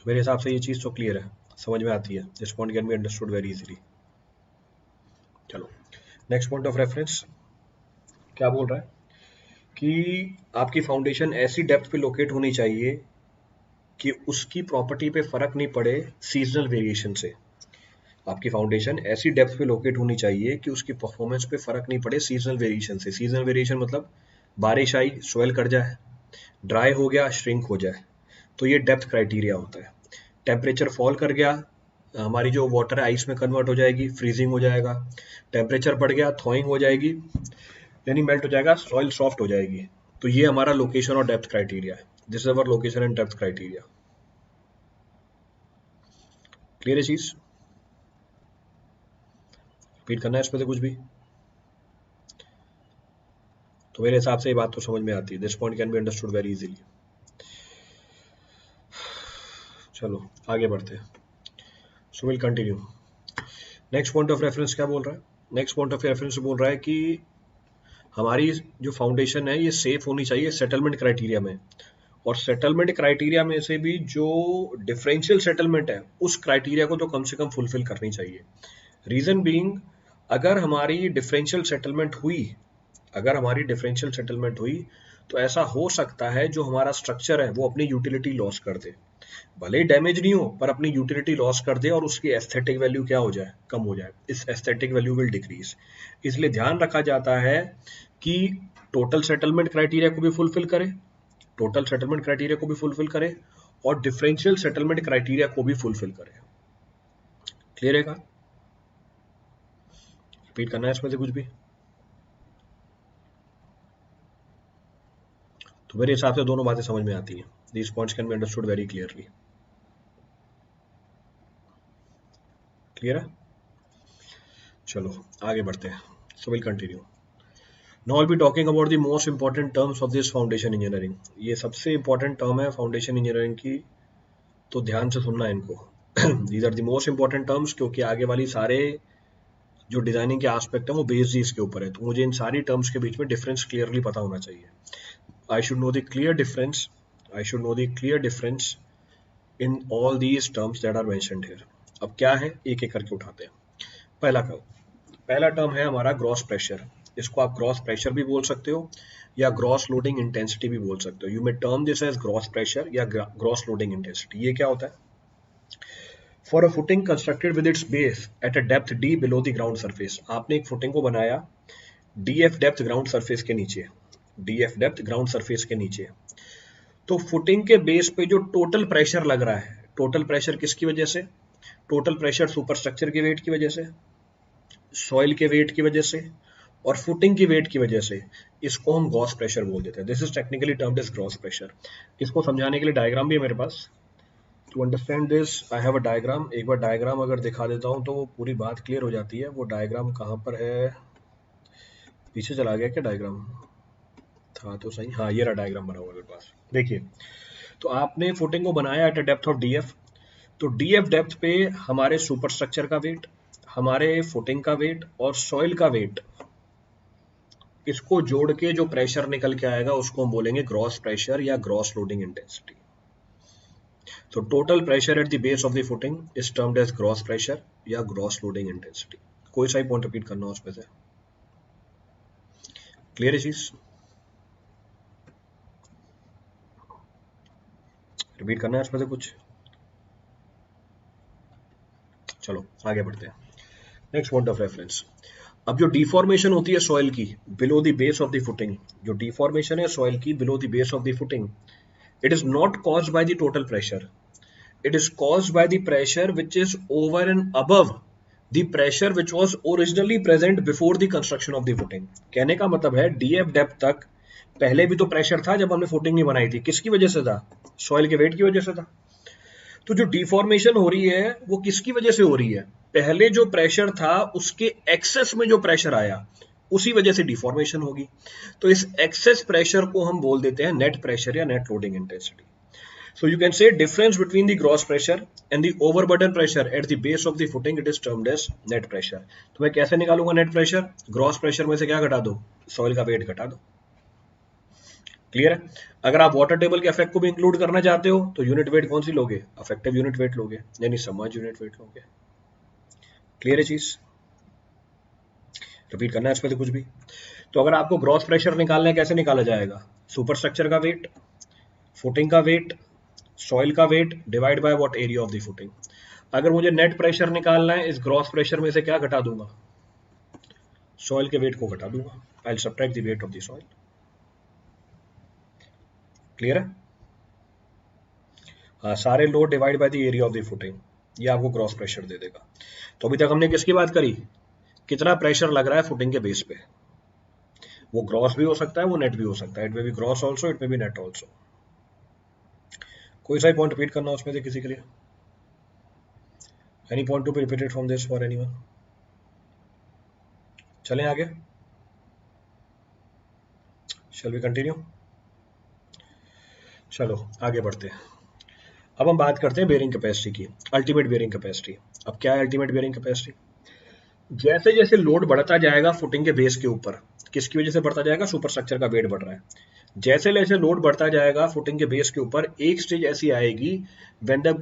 मेरे हिसाब से ये चीज़ तो क्लियर है, समझ में आती है। This point can be understood very easily. चलो नेक्स्ट पॉइंट ऑफ रेफरेंस क्या बोल रहा है कि आपकी फाउंडेशन ऐसी डेप्थ पे लोकेट होनी चाहिए कि उसकी प्रॉपर्टी पे फर्क नहीं पड़े सीजनल वेरिएशन से। आपकी फाउंडेशन ऐसी डेप्थ पे लोकेट होनी चाहिए कि उसकी परफॉर्मेंस पे फर्क नहीं पड़े सीजनल वेरिएशन से। सीजनल वेरिएशन मतलब बारिश आई सोयल कर जाए, ड्राई हो गया श्रिंक हो जाए, तो ये डेप्थ क्राइटेरिया होता है। टेम्परेचर फॉल कर गया, हमारी जो वाटर है आइस में कन्वर्ट हो जाएगी, फ्रीजिंग हो जाएगा। टेम्परेचर बढ़ गया, थॉइंग हो जाएगी, यानी मेल्ट हो जाएगा, सॉइल सॉफ्ट हो जाएगी। तो ये हमारा लोकेशन और डेप्थ क्राइटेरिया है। This is our location and depth criteria. Clear है चीज? रिपीट करना है इसमें से कुछ भी? तो मेरे हिसाब से ये बात तो समझ में आती है। This point can be understood very easily. चलो आगे बढ़ते हैं। So will continue. Next point of reference क्या बोल रहा है? नेक्स्ट पॉइंट ऑफ रेफरेंस बोल रहा है कि हमारी जो फाउंडेशन है ये सेफ होनी चाहिए सेटलमेंट क्राइटेरिया में, और सेटलमेंट क्राइटेरिया में से भी जो डिफरेंशियल सेटलमेंट है उस क्राइटेरिया को तो कम से कम फुलफिल करनी चाहिए। रीजन बीइंग, अगर हमारी डिफरेंशियल सेटलमेंट हुई अगर हमारी डिफरेंशियल सेटलमेंट हुई तो ऐसा हो सकता है जो हमारा स्ट्रक्चर है वो अपनी यूटिलिटी लॉस कर दे। भले ही डैमेज नहीं हो पर अपनी यूटिलिटी लॉस कर दे और उसकी एस्थेटिक वैल्यू क्या हो जाए, कम हो जाए। इस एस्थेटिक वैल्यू विल डिक्रीज। इसलिए ध्यान रखा जाता है कि टोटल सेटलमेंट क्राइटेरिया को भी फुलफिल करे, टोटल सेटलमेंट क्राइटेरिया को भी फुलफिल करे और डिफरेंशियल सेटलमेंट क्राइटेरिया को भी फुलफिल करे। क्लियर है का? रिपीट करना है इसमें से कुछ भी? तो मेरे हिसाब से दोनों बातें समझ में आती हैं। These points can be understood very clearly. Clear है? चलो आगे बढ़ते हैं। So we'll continue. Now I'll be talking about the most important terms of this foundation engineering. ये सबसे important term है foundation engineering की, तो ध्यान से सुनना इनको। These are the most important terms क्योंकि आगे वाली सारे जो डिजाइनिंग के एस्पेक्ट है वो बेस्ड ही इसके ऊपर है, तो मुझे इन सारी टर्म्स के बीच में डिफरेंस क्लियरली पता होना चाहिए। I should know the clear difference. I should know the clear difference in all these terms that are mentioned here. अब क्या है एक एक करके उठाते हैं। पहला टर्म है हमारा ग्रॉस प्रेशर। इसको आप ग्रॉस प्रेशर भी बोल सकते हो या ग्रॉस लोडिंग इंटेंसिटी भी बोल सकते हो। You may term this as gross pressure या ग्रॉस लोडिंग इंटेंसिटी। ये क्या होता है? For a footing constructed with its base at a depth D below the ground surface. आपने एक फुटिंग को बनाया डीएफ डेप्थ ग्राउंड सरफेस के नीचे, डीएफ डेप्थ ग्राउंड सरफेस के नीचे, तो फुटिंग के बेस पे जो टोटल प्रेशर लग रहा है, टोटल प्रेशर किसकी वजह से? टोटल प्रेशर सुपरस्ट्रक्चर के वेट की वजह से, सॉइल के वेट की वजह से और फुटिंग की वेट की वजह से। इसको हम ग्रॉस प्रेशर बोल देते हैं। This is technically termed as gross pressure. इसको समझाने के लिए डायग्राम भी है मेरे पास। To understand this I have a diagram. एक बार डायग्राम अगर दिखा देता हूँ तो वो पूरी बात क्लियर हो जाती है। वो डायग्राम कहाँ पर है? पीछे चला गया क्या डायग्राम? था तो सही, हाँ ये रहा डायग्राम बना हुआ मेरे पास। देखिए, तो आपने फुटिंग को बनाया eight a depth of DF, तो डीएफ डेप्थ पे हमारे सुपरस्ट्रक्चर का वेट, हमारे फुटिंग का वेट और सॉइल का वेट, इसको जोड़ के जो प्रेशर निकल के आएगा उसको हम बोलेंगे ग्रॉस प्रेशर या ग्रॉस लोडिंग इंटेंसिटी। तो total pressure at the base of the footing is termed as gross pressure या ग्रॉस लोडिंग इंटेंसिटी। कोई सा ही पॉइंट रिपीट करना हो उसमें से। क्लियर है चीज? रिपीट करना है इसमें से कुछ? चलो आगे बढ़ते हैं। Next point of reference. अब जो डिफॉर्मेशन होती है सॉइल की below the base of the footing, जो डिफॉर्मेशन है सॉइल की below the base of the footing, it is not caused by the total pressure, it is caused by the pressure which is over and above the pressure which was originally present before the construction of the footing. कहने का मतलब है DF depth तक पहले भी तो pressure था जब हमने फुटिंग नहीं बनाई थी। किसकी वजह से था? सॉइल के वेट की वजह से था। तो जो डिफॉर्मेशन हो रही है वो किसकी वजह से हो रही है? पहले जो प्रेशर था उसके एक्सेस में जो प्रेशर आया उसी वजह से डिफॉर्मेशन होगी। तो इस एक्सेस प्रेशर को हम बोल देते हैं नेट प्रेशर या net loading intensity. So you can say difference between the gross pressure and the overburden pressure at the base of the footing, it is termed as net pressure. तो मैं कैसे निकालूंगा नेट प्रेशर? ग्रॉस प्रेशर में से क्या घटा दो? Soil का वेट घटा दो। क्लियर है? अगर आप वाटर टेबल के इफेक्ट को भी इंक्लूड करना चाहते हो तो यूनिट वेट कौन सी लोगे? अफेक्टिव यूनिट वेट लोगे, यानी सबमर्ज यूनिट वेट लोगे। क्लियर है चीज? रिपीट करना है इसमें से कुछ भी? तो अगर आपको ग्रॉस प्रेशर निकालना है, कैसे निकाला जाएगा? सुपर स्ट्रक्चर का वेट, फुटिंग का वेट, सॉइल का weight divide by what area of the footing. अगर मुझे नेट प्रेशर निकालना है, इस ग्रॉस प्रेशर में से क्या घटा दूंगा? सॉइल के वेट को घटा दूंगा। I will subtract the weight of the soil. Clear है? हाँ, सारे load divide by the area of the footing, ये आपको ग्रॉस प्रेशर दे देगा। तो अभी तक हमने किसकी बात करी? कितना प्रेशर लग रहा है फुटिंग के बेस पे। वो ग्रॉस भी हो सकता है, वो नेट भी हो सकता है। It may be gross also, it may be net also. कोई सा पॉइंट रिपीट करना उसमें से किसी के लिए? Any point to be repeated from this for anyone? चलें आगे, शैल वी कंटिन्यू? चलो आगे बढ़ते हैं। अब हम बात करते हैं बेयरिंग कैपेसिटी की, अल्टीमेट बेयरिंग कैपेसिटी। अब क्या है अल्टीमेट बेयरिंग कैपेसिटी? जैसे जैसे लोड बढ़ता जाएगा फुटिंग के बेस के ऊपर, किसकी वजह से बढ़ता जाएगा? सुपर स्ट्रक्चर का वेट बढ़ रहा है। जैसे जैसे लोड बढ़ता जाएगा फुटिंग के बेस के ऊपर, एक स्टेज ऐसी आएगी when the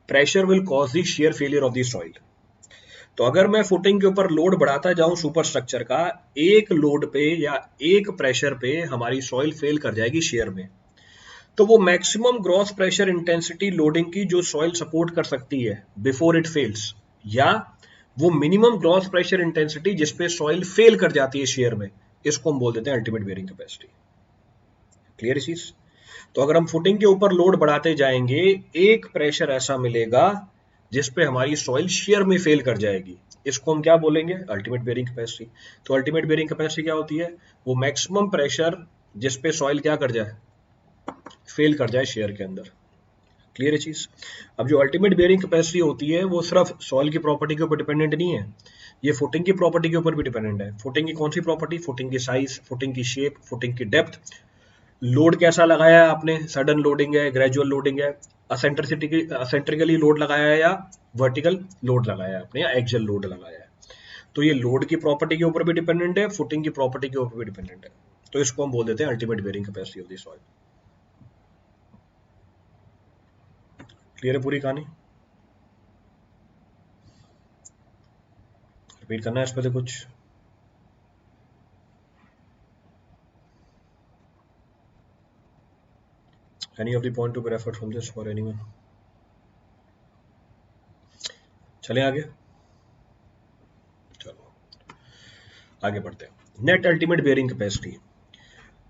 pressure will cause the share failure of the soil. तो अगर मैं फुटिंग के ऊपर लोड बढ़ाता जाऊं सुपर स्ट्रक्चर का, एक लोड पे या एक प्रेशर पे हमारी सॉइल फेल कर जाएगी शेयर में। तो वो maximum gross pressure intensity loading की जो सॉइल सपोर्ट कर सकती है बिफोर इट फेल्स, या वो मिनिमम ग्रॉस प्रेशर इंटेंसिटी जिसपे सॉइल फेल कर जाती है शेयर में, इसको हम बोल देते हैं अल्टीमेट बेयरिंग कैपेसिटी। क्लियर चीज? तो अगर हम फुटिंग के ऊपर लोड बढ़ाते जाएंगे, एक प्रेशर ऐसा मिलेगा जिसपे हमारी सॉइल शेयर में फेल कर जाएगी, इसको हम क्या बोलेंगे? Ultimate bearing capacity. तो अल्टीमेट बेयरिंग कैपेसिटी क्या होती है? वो मैक्सिमम प्रेशर जिसपे सॉइल क्या कर जाए? फेल कर जाए शेयर के अंदर। क्लियर है चीज? अब जो अल्टीमेट बेयरिंग कैपेसिटी होती है वो सिर्फ सॉइल की प्रॉपर्टी के ऊपर डिपेंडेंट नहीं है, ये फुटिंग की प्रॉपर्टी के ऊपर भी डिपेंडेंट है। फुटिंग की कौन सी प्रॉपर्टी? फुटिंग की साइज, फुटिंग की शेप, फुटिंग की डेप्थ, लोड कैसा लगाया है आपने, सडन लोडिंग है, ग्रेजुअल लोडिंग है, असेंट्रिकली लोड लगाया है या वर्टिकल लोड लगाया है आपने, या एक्सियल लोड लगाया है। तो ये लोड की प्रॉपर्टी के ऊपर भी डिपेंडेंट है, फुटिंग की प्रॉपर्टी के ऊपर भी डिपेंडेंट है। तो इसको हम बोल देते हैं ultimate bearing capacity of the soil. Clear है पूरी कहानी? रिपीट करना है इस पर से कुछ? Any of the point to be referred from this for anyone? चलें आगे, चलो आगे बढ़ते हैं। नेट अल्टीमेट बेयरिंग कैपेसिटी,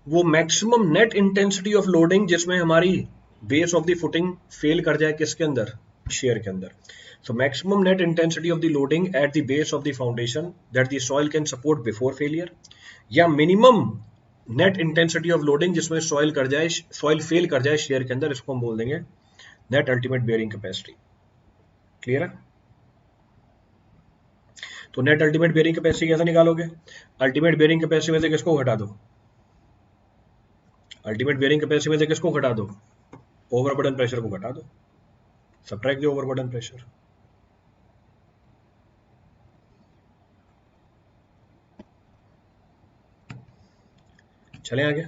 वो maximum net intensity of loading जिसमें हमारी base of the footing fail कर जाए, किसके अंदर? शेयर के अंदर। So maximum net intensity of the loading at the base of the foundation that the soil can support before failure, या minimum net intensity of loading जिसमें soil fail कर जाए शेयर के अंदर, इसको हम बोल देंगे net ultimate bearing capacity. Clear है? तो नेट अल्टीमेट बेयरिंग कैपेसिटी कैसे निकालोगे? अल्टीमेट बेयरिंग कैपेसिटी में से किसको घटा दो? अल्टीमेट बेयरिंग कैपेसिटी में से किसको घटा दो? ओवरबर्डन प्रेशर को घटा दो, सब्ट्रैक्ट द ओवरबर्डन प्रेशर। चलें आगे,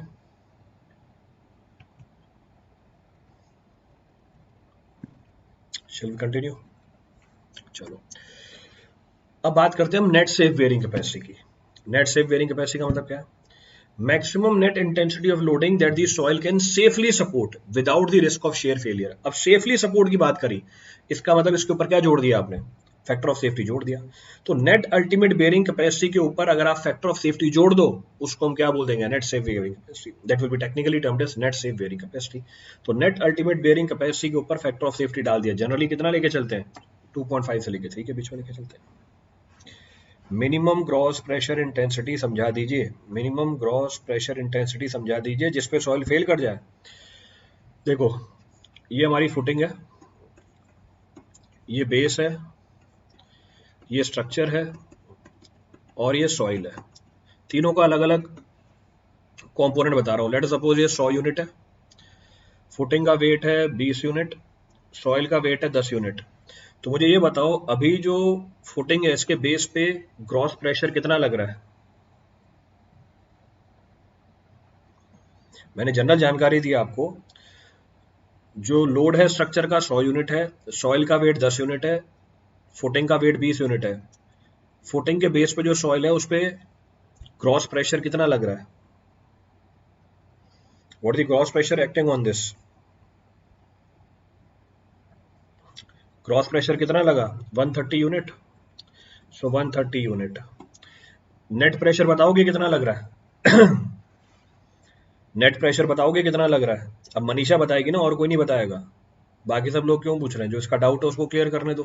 शैल वी कंटिन्यू? चलो अब बात करते हैं हम नेट सेफ बेयरिंग कैपेसिटी की। नेट सेफ बेयरिंग कैपेसिटी का मतलब क्या है? Maximum net intensity of loading that the soil can safely support without the risk of shear failure. अब सेफली सपोर्ट की बात करी, इसका मतलब इसके ऊपर क्या जोड़ दिया आपने? फैक्टर ऑफ सेफ्टी जोड़ दिया। तो नेट अल्टीमेट बेयरिंग कैपेसिटी के ऊपर अगर आप फैक्टर ऑफ सेफ्टी जोड़ दो, उसको हम क्या बोल देंगे? Net safe bearing capacity. That will be technically termed as net safe bearing capacity. तो नेट अल्टीमेट बेयरिंग कैपेसिटी के ऊपर फैक्टर ऑफ सेफ्टी डाल दिया। जनरली कितना लेके चलते हैं? 2.5 से लेके 3 के बीच में लेके चलते हैं। मिनिमम ग्रॉस प्रेशर इंटेंसिटी समझा दीजिए, मिनिमम ग्रॉस प्रेशर इंटेंसिटी समझा दीजिए जिसपे सॉइल फेल कर जाए। देखो ये हमारी फुटिंग है, ये बेस है, ये स्ट्रक्चर है और ये सॉइल है। तीनों का अलग अलग कंपोनेंट बता रहा हूं। लेट सपोज ये 100 यूनिट है, फुटिंग का वेट है 20 यूनिट, सॉइल का वेट है 10 यूनिट। तो मुझे ये बताओ अभी जो फुटिंग है इसके बेस पे ग्रॉस प्रेशर कितना लग रहा है? मैंने जनरल जानकारी दी आपको। जो लोड है स्ट्रक्चर का 100 यूनिट है, सॉइल का वेट 10 यूनिट है, फुटिंग का वेट 20 यूनिट है। फुटिंग के बेस पे जो सॉइल है उस पे क्रॉस प्रेशर कितना लग रहा है? What the cross pressure acting on this? Cross pressure कितना लगा? 130 यूनिट। सो 130 यूनिट। नेट प्रेशर बताओगे कितना लग रहा है? नेट प्रेशर बताओगे कितना लग रहा है? अब मनीषा बताएगी ना, और कोई नहीं बताएगा। बाकी सब लोग क्यों पूछ रहे हैं? जो इसका डाउट है उसको क्लियर करने दो।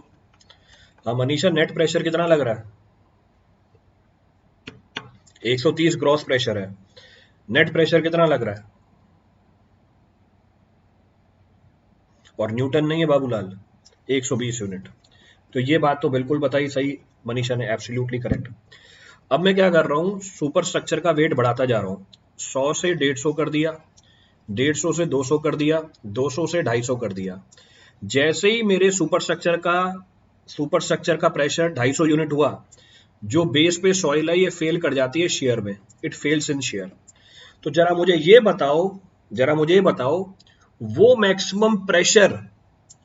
हाँ मनीषा, नेट प्रेशर कितना लग रहा है? 130 ग्रॉस प्रेशर है। नेट प्रेशर कितना लग रहा है? और न्यूटन नहीं है बाबूलाल, 120 यूनिट। तो ये बात तो बिल्कुल बताई सही मनीषा ने, एब्सोल्युटली करेक्ट। अब मैं क्या कर रहा हूँ, सुपर स्ट्रक्चर का वेट बढ़ाता जा रहा हूँ। 100 से 150 कर दिया, 150 से 200 कर दिया, 200 से 250 कर दिया। जैसे ही मेरे सुपर स्ट्रक्चर का प्रेशर 250 यूनिट हुआ, जो बेस पे सॉइल है ये फेल कर जाती है शेयर में, इट फेल्स इन शेयर। तो जरा मुझे ये बताओ, वो मैक्सिमम प्रेशर,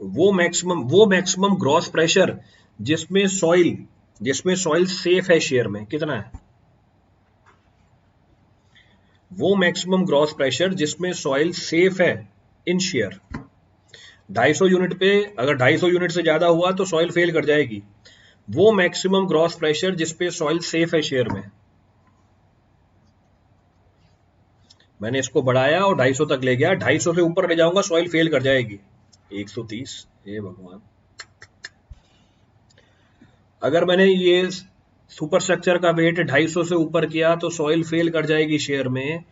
वो मैक्सिमम ग्रॉस प्रेशर जिसमें सॉइल सेफ है शेयर में, कितना है? वो मैक्सिमम ग्रॉस प्रेशर जिसमें सॉइल सेफ है इन शेयर। 250 यूनिट पे अगर 250 यूनिट से ज्यादा हुआ तो सॉइल फेल कर जाएगी। वो मैक्सिमम ग्रॉस प्रेशर जिसपे सॉइल सेफ है शेयर में, मैंने इसको बढ़ाया और 250 तक ले गया। 250 से ऊपर ले जाऊंगा सॉइल फेल कर जाएगी। 130, हे भगवान। अगर मैंने ये सुपर स्ट्रक्चर का वेट 250 से ऊपर किया तो सॉइल फेल कर जाएगी शेयर में।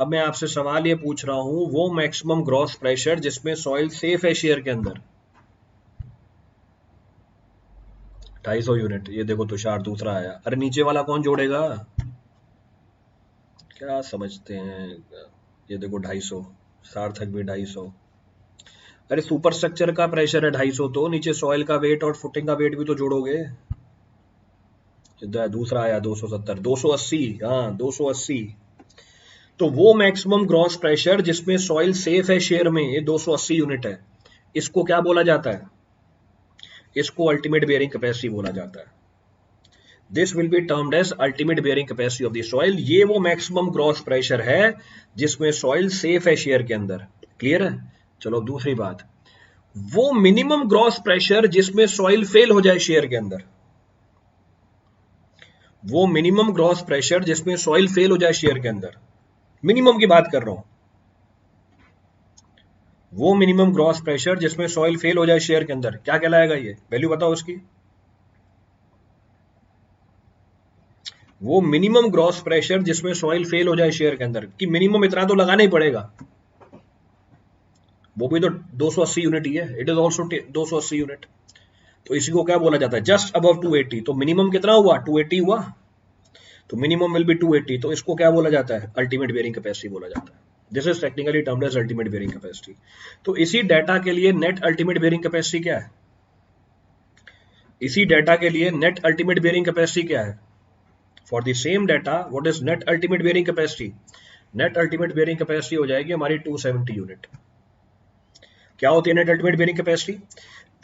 अब मैं आपसे सवाल ये पूछ रहा हूं, वो मैक्सिमम ग्रॉस प्रेशर जिसमें सॉइल सेफ है शेयर के अंदर, 250 यूनिट। ये देखो तुषार दूसरा आया। अरे नीचे वाला कौन जोड़ेगा? क्या समझते हैं? ये देखो 250, सार्थक भी 250। अरे सुपर स्ट्रक्चर का प्रेशर है 250, तो नीचे सॉइल का वेट और फुटिंग का वेट भी तो जोड़ोगे। दूसरा आया 270, 280, हाँ 280। तो वो मैक्सिमम ग्रॉस प्रेशर जिसमें सॉइल सेफ है शेयर में, ये 280 यूनिट है। इसको क्या बोला जाता है? इसको अल्टीमेट बेयरिंग कैपेसिटी बोला जाता है। This will be termed as ultimate bearing capacity of the soil. ये वो मैक्सिमम ग्रॉस प्रेशर है जिसमें सॉइल सेफ है शेयर के अंदर। क्लियर है? चलो दूसरी बात, वो मिनिमम ग्रॉस प्रेशर जिसमें सॉइल फेल हो जाए शेयर के अंदर, वो मिनिमम ग्रॉस प्रेशर जिसमें सॉइल फेल हो जाए शेयर के अंदर, मिनिमम की बात कर रहा हूं। वो मिनिमम ग्रॉस प्रेशर जिसमें सॉइल फेल हो जाए शेयर के अंदर, क्या कहलाएगा? ये वैल्यू बताओ उसकी। वो मिनिमम ग्रॉस प्रेशर जिसमें सॉइल फेल हो जाए शेयर के अंदर, कि मिनिमम इतना तो लगाना ही पड़ेगा। वो भी तो 280 यूनिट ही है, इट इज ऑल्सो 280 यूनिट। तो इसी को क्या बोला जाता है? Just above 280। तो मिनिमम कितना हुआ? 280 हुआ। तो मिनिमम विल बी 280। तो इसको क्या बोला जाता है? अल्टीमेट बेयरिंग कैपेसिटी बोला जाता है। This is technically termed as ultimate bearing capacity. तो इसी डाटा के लिए नेट अल्टीमेट बेयरिंग कैपेसिटी क्या है? इसी डाटा के लिए नेट अल्टीमेट बेयरिंग कैपेसिटी क्या है? For the same data what is net ultimate bearing capacity? Net ultimate bearing capacity हो जाएगी हमारी 270 यूनिट। क्या होती है नेट अल्टीमेट बेयरिंग कैपेसिटी?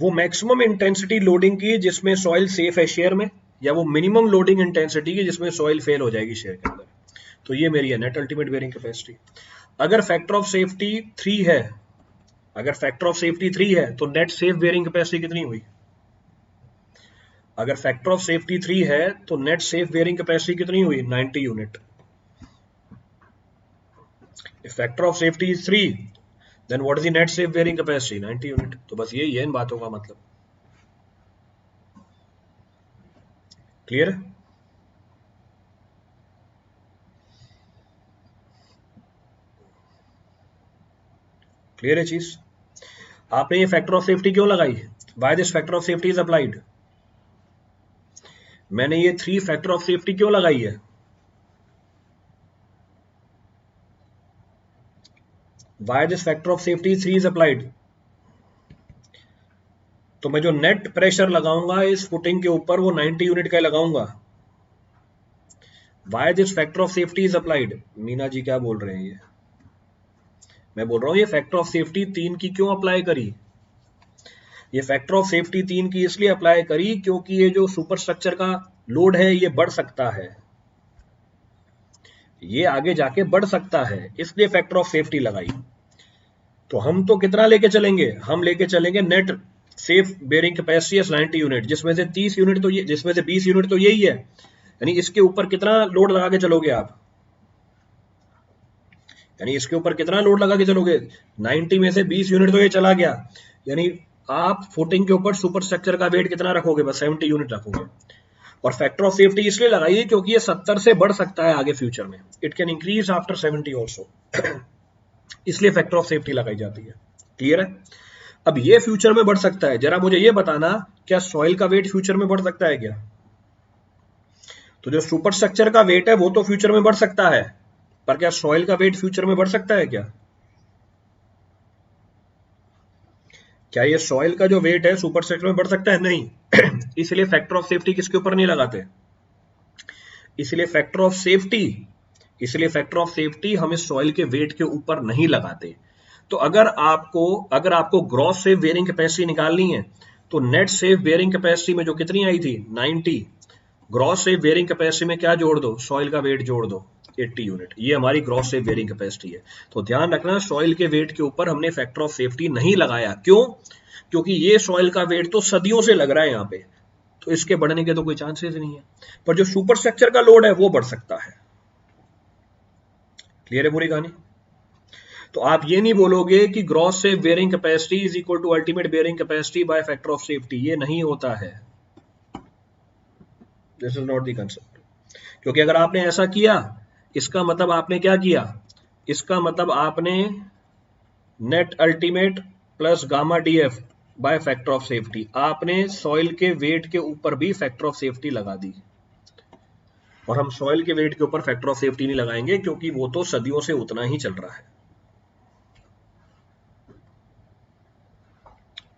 वो मैक्सिमम इंटेंसिटी लोडिंग की जिसमें सॉइल सेफ है शेयर में, या वो मिनिमम लोडिंग इंटेंसिटी की जिसमें सॉइल फेल हो जाएगी शेयर के अंदर। तो ये मेरी है नेट अल्टीमेट बेयरिंग कैपेसिटी। अगर फैक्टर ऑफ सेफ्टी 3 है, तो नेट सेफ बेयरिंग कैपेसिटी कितनी हुई? अगर फैक्टर ऑफ सेफ्टी 3 है तो नेट सेफ बेयरिंग कैपेसिटी कितनी हुई? 90 unit. If factor of safety is 3, then what is the net safe bearing capacity? 90 unit. तो बस यही है इन बातों का मतलब। क्लियर है? क्लियर है चीज? आपने ये फैक्टर ऑफ सेफ्टी क्यों लगाई? Why this factor of safety is applied? मैंने ये 3 फैक्टर ऑफ सेफ्टी क्यों लगाई है? Why this factor of safety 3 is applied? तो मैं जो नेट प्रेशर लगाऊंगा इस फुटिंग के ऊपर वो 90 यूनिट का लगाऊंगा। Why this factor of safety is applied? Meena ji क्या बोल रहे हैं ये? मैं बोल रहा हूं ये फैक्टर ऑफ सेफ्टी 3 की क्यों अप्लाई करी? ये फैक्टर ऑफ सेफ्टी 3 की इसलिए अप्लाई करी क्योंकि ये जो सुपर स्ट्रक्चर का लोड है ये बढ़ सकता है, ये आगे जाके बढ़ सकता है, इसलिए फैक्टर ऑफ सेफ्टी लगाई। तो हम तो कितना लेके चलेंगे? हम लेके चलेंगे net safe bearing capacity 90 unit, जिसमें से 30 यूनिट तो ये, जिसमें से 20 यूनिट तो यही है, यानी इसके ऊपर कितना लोड लगा के चलोगे आप? यानी इसके ऊपर कितना लोड लगा के चलोगे? 90 में से 20 यूनिट तो ये चला गया, यानी आप फुटिंग के ऊपर सुपर स्ट्रक्चर का वेट कितना रखोगे? बस 70 यूनिट रखोगे। और फैक्टर ऑफ सेफ्टी इसलिए लगाई है क्योंकि ये 70 से बढ़ सकता है आगे फ्यूचर में, it can increase after 70 also, इसलिए फैक्टर ऑफ सेफ्टी लगाई जाती है। क्लियर है? अब ये फ्यूचर में बढ़ सकता है, जरा मुझे ये बताना, क्या सॉइल का वेट फ्यूचर में बढ़ सकता है क्या? तो जो सुपर स्ट्रक्चर का वेट है वो तो फ्यूचर में बढ़ सकता है, पर क्या सॉइल का वेट फ्यूचर में बढ़ सकता है क्या? क्या ये सॉइल का जो वेट है सुपर स्ट्रक्चर में बढ़ सकता है? नहीं। इसलिए फैक्टर ऑफ सेफ्टी किसके ऊपर नहीं लगाते? इसलिए फैक्टर ऑफ सेफ्टी हम इस सॉइल के वेट के ऊपर नहीं लगाते। तो अगर आपको ग्रॉस सेफ बेयरिंग कैपेसिटी निकालनी है तो नेट सेफ बेयरिंग कैपेसिटी में जो कितनी आई थी 90, ग्रॉस सेफ बेयरिंग कैपेसिटी में क्या जोड़ दो? सॉइल का वेट जोड़ दो 80 यूनिट, ये हमारी ग्रॉस सेफ बेयरिंग कैपेसिटी है। तो ध्यान रखना सॉइल के वेट के ऊपर हमने फैक्टर ऑफ सेफ्टी नहीं लगाया। क्यों? क्योंकि ये सॉइल का वेट तो सदियों से लग रहा है यहाँ पे, तो इसके बढ़ने के तो कोई चांसेस नहीं है, पर जो सुपर स्ट्रक्चर का लोड है वो बढ़ सकता है। क्लियर है पूरी कहानी? तो आप ये नहीं बोलोगे कि gross safe bearing capacity is equal to ultimate bearing capacity by factor of safety, ये नहीं होता है। This is not the concept. क्योंकि अगर आपने ऐसा किया, इसका मतलब आपने क्या किया? इसका मतलब आपने net ultimate plus gamma DF bye factor of safety, आपने सॉइल के वेट के ऊपर भी फैक्टर ऑफ सेफ्टी लगा दी। और हम सॉइल के वेट के ऊपर फैक्टर ऑफ सेफ्टी नहीं लगाएंगे क्योंकि वो तो सदियों से उतना ही चल रहा है।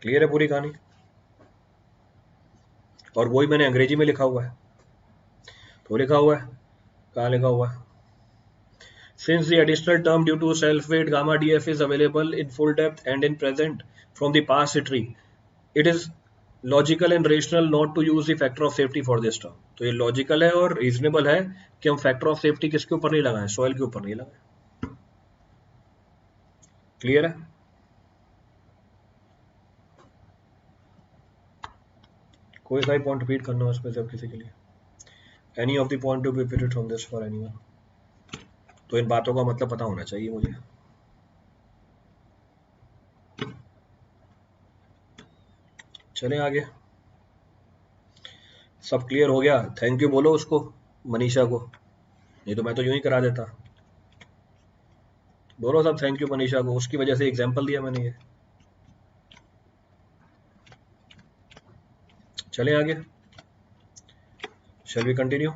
क्लियर है पूरी कहानी? और वही मैंने अंग्रेजी में लिखा हुआ है, तो लिखा हुआ है, कहाँ लिखा हुआ है? Since the additional term due to self weight gamma df is available in full depth and in present from the past history, it is logical and rational not to use the factor of safety for this term. तो ये logical है और reasonable है कि हम factor of safety किसके ऊपर नहीं लगाएं? सॉइल के ऊपर नहीं लगाएं। क्लियर है? कोई सा पॉइंट रिपीट करना हो इसमें से अब किसी के लिए? Any of the point to be repeated from this for anyone? तो इन बातों का मतलब पता होना चाहिए मुझे। चलें आगे। सब क्लियर हो गया? थैंक यू बोलो उसको, मनीषा को, नहीं तो मैं तो यूं ही करा देता। बोलो सब थैंक यू मनीषा को, उसकी वजह से एग्जांपल दिया मैंने ये। चलें आगे। Shall we continue?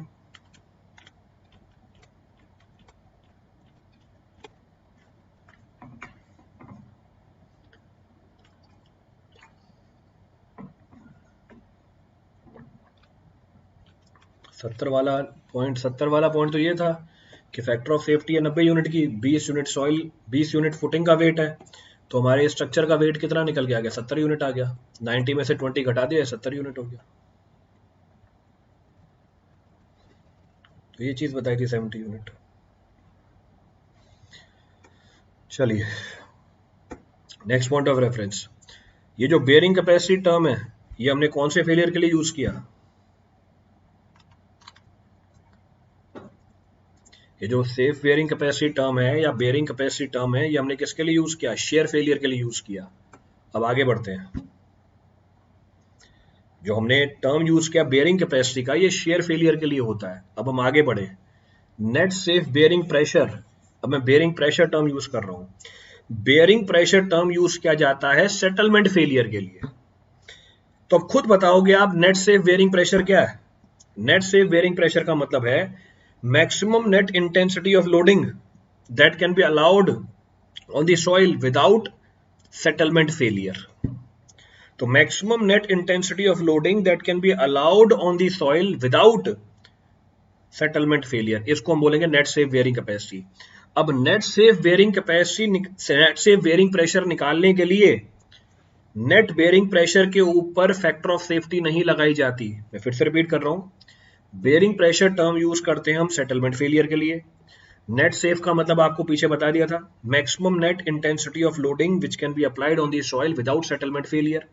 सत्तर वाला पॉइंट तो ये था कि फैक्टर ऑफ सेफ्टी है 90 यूनिट की, 20 यूनिट सॉइल, 20 यूनिट फुटिंग का वेट है, तो हमारे स्ट्रक्चर का वेट कितना निकल के आ गया? 70 यूनिट आ गया। 90 में से 20 घटा दिया, 70 यूनिट हो गया। तो ये चीज बताई थी 70 यूनिट। चलिए नेक्स्ट पॉइंट ऑफ रेफरेंस, ये जो बेयरिंग कैपेसिटी टर्म है ये हमने कौन से फेलियर के लिए यूज किया? ये जो सेफ बेयरिंग कैपेसिटी टर्म है या बेयरिंग कैपेसिटी टर्म है, ये हमने किसके लिए यूज किया? शेयर फेलियर के लिए यूज किया। अब आगे बढ़ते हैं। जो हमने टर्म यूज किया बेयरिंग कैपेसिटी का, ये शेयर फेलियर के लिए होता है। अब हम आगे बढ़े, नेट सेफ बेयरिंग प्रेशर। अब मैं बेयरिंग प्रेशर टर्म यूज कर रहा हूं। बेयरिंग प्रेशर टर्म यूज किया जाता है सेटलमेंट फेलियर के लिए। तो अब खुद बताओगे आप नेट सेफ बेयरिंग प्रेशर क्या है? नेट सेफ बेयरिंग प्रेशर का मतलब है maximum net intensity of loading that can be allowed on the soil without settlement failure. तो maximum net intensity of loading that can be allowed on the soil without settlement failure, इसको हम बोलेंगे net safe bearing capacity। अब net safe bearing capacity, net safe bearing pressure निकालने के लिए net bearing pressure के ऊपर फैक्टर ऑफ सेफ्टी नहीं लगाई जाती। मैं फिर से रिपीट कर रहा हूं, बेयरिंग प्रेशर टर्म यूज करते हैं हम सेटलमेंट फेलियर के लिए। नेट सेफ का मतलब आपको पीछे बता दिया था, maximum net intensity of loading which can be applied on the soil without settlement failure.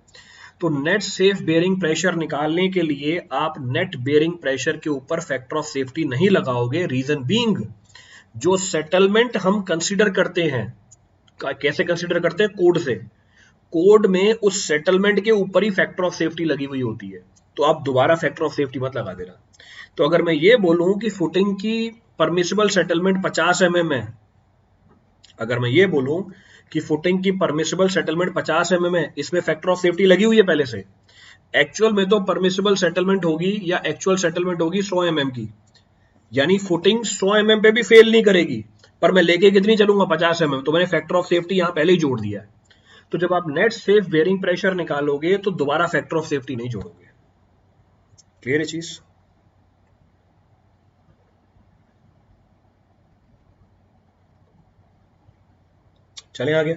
तो नेट सेफ बेयरिंग प्रेशर निकालने के लिए आप नेट बेयरिंग प्रेशर के ऊपर फैक्टर ऑफ सेफ्टी नहीं लगाओगे। रीजन बीइंग, जो सेटलमेंट हम कंसीडर करते हैं, कैसे कंसीडर करते हैं? कोड से। कोड में उस सेटलमेंट के ऊपर ही फैक्टर ऑफ सेफ्टी लगी हुई होती है, तो आप दोबारा फैक्टर ऑफ सेफ्टी मत लगा देना। तो अगर मैं ये बोलूं कि फुटिंग की परमिसिबल सेटलमेंट 50 mm है, अगर मैं ये बोलूं कि फुटिंग की परमिसिबल सेटलमेंट 50 mm है, इसमें फैक्टर ऑफ सेफ्टी लगी हुई है पहले से। एक्चुअल में तो परमिसिबल सेटलमेंट होगी या एक्चुअल सेटलमेंट होगी 100 mm की, यानी फुटिंग 100 mm पे भी फेल नहीं करेगी, पर मैं लेके कितनी चलूंगा? 50 mm, तो मैंने फैक्टर ऑफ सेफ्टी यहां पहले ही जोड़ दिया है। तो जब आप नेट सेफ बेयरिंग प्रेशर निकालोगे तो दोबारा फैक्टर ऑफ सेफ्टी नहीं जोड़ोगे। क्लियर है चीज? चलें आगे।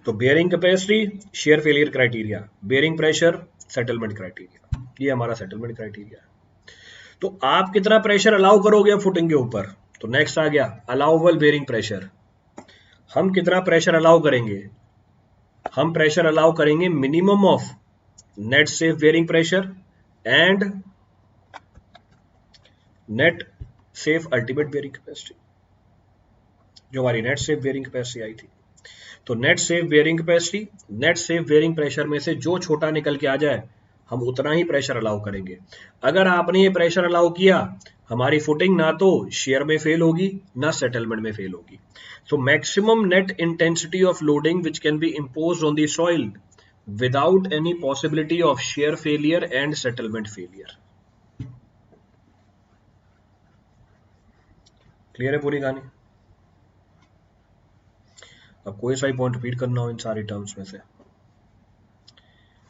तो bearing capacity, share failure criteria, bearing pressure, settlement criteria, ये हमारा सेटलमेंट क्राइटेरिया है। तो आप कितना प्रेशर अलाउ करोगे फुटिंग के ऊपर? तो नेक्स्ट आ गया अलाउबल बेयरिंग प्रेशर। हम कितना प्रेशर अलाउ करेंगे? हम प्रेशर अलाउ करेंगे minimum of net safe bearing pressure and net safe ultimate bearing capacity, जो हमारी net safe bearing capacity I थी। तो net safe bearing capacity, net safe bearing pressure में से जो छोटा निकल के आ जाए हम उतना ही प्रेशर अलाउ करेंगे। अगर आपने ये प्रेशर अलाउ किया, हमारी फुटिंग ना तो शेयर में फेल होगी ना सेटलमेंट में फेल होगी। So maximum net intensity of loading which can be imposed on the soil without any possibility of shear failure and settlement failure. Clear है पूरी कहानी? अब कोई सा ही पॉइंट रिपीट करना हो इन सारी टर्म्स में से,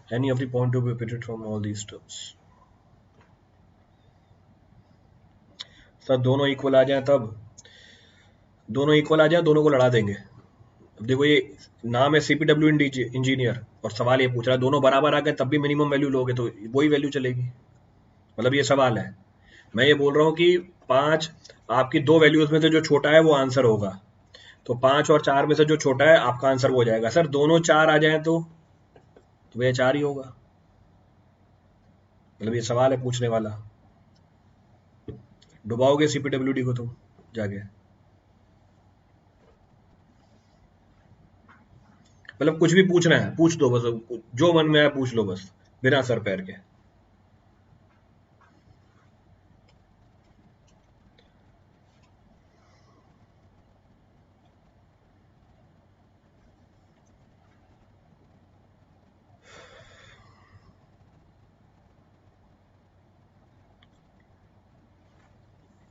any of the point to be repeated from all these terms। Sir दोनों इक्वल आ जाए, तब दोनों इक्वल आ जाए, दोनों को लड़ा देंगे। अब देखो ये नाम है सीपीडब्ल्यू इंजीनियर और सवाल ये पूछ रहा है दोनों बराबर आ गए तब भी मिनिमम वैल्यू लोगे तो वही वैल्यू चलेगी, मतलब ये सवाल है। मैं ये बोल रहा हूँ कि 5 आपकी 2 वैल्यूज में से जो छोटा है वो आंसर होगा, तो 5 और 4 में से जो छोटा है आपका आंसर हो जाएगा। सर दोनों 4 आ जाए तो वह 4 ही होगा, मतलब ये सवाल है पूछने वाला। डुबाओगे सीपीडब्ल्यूडी को तुम जाके, मतलब कुछ भी पूछना है पूछ दो बस, जो मन में आए पूछ लो बस, बिना सर पैर के।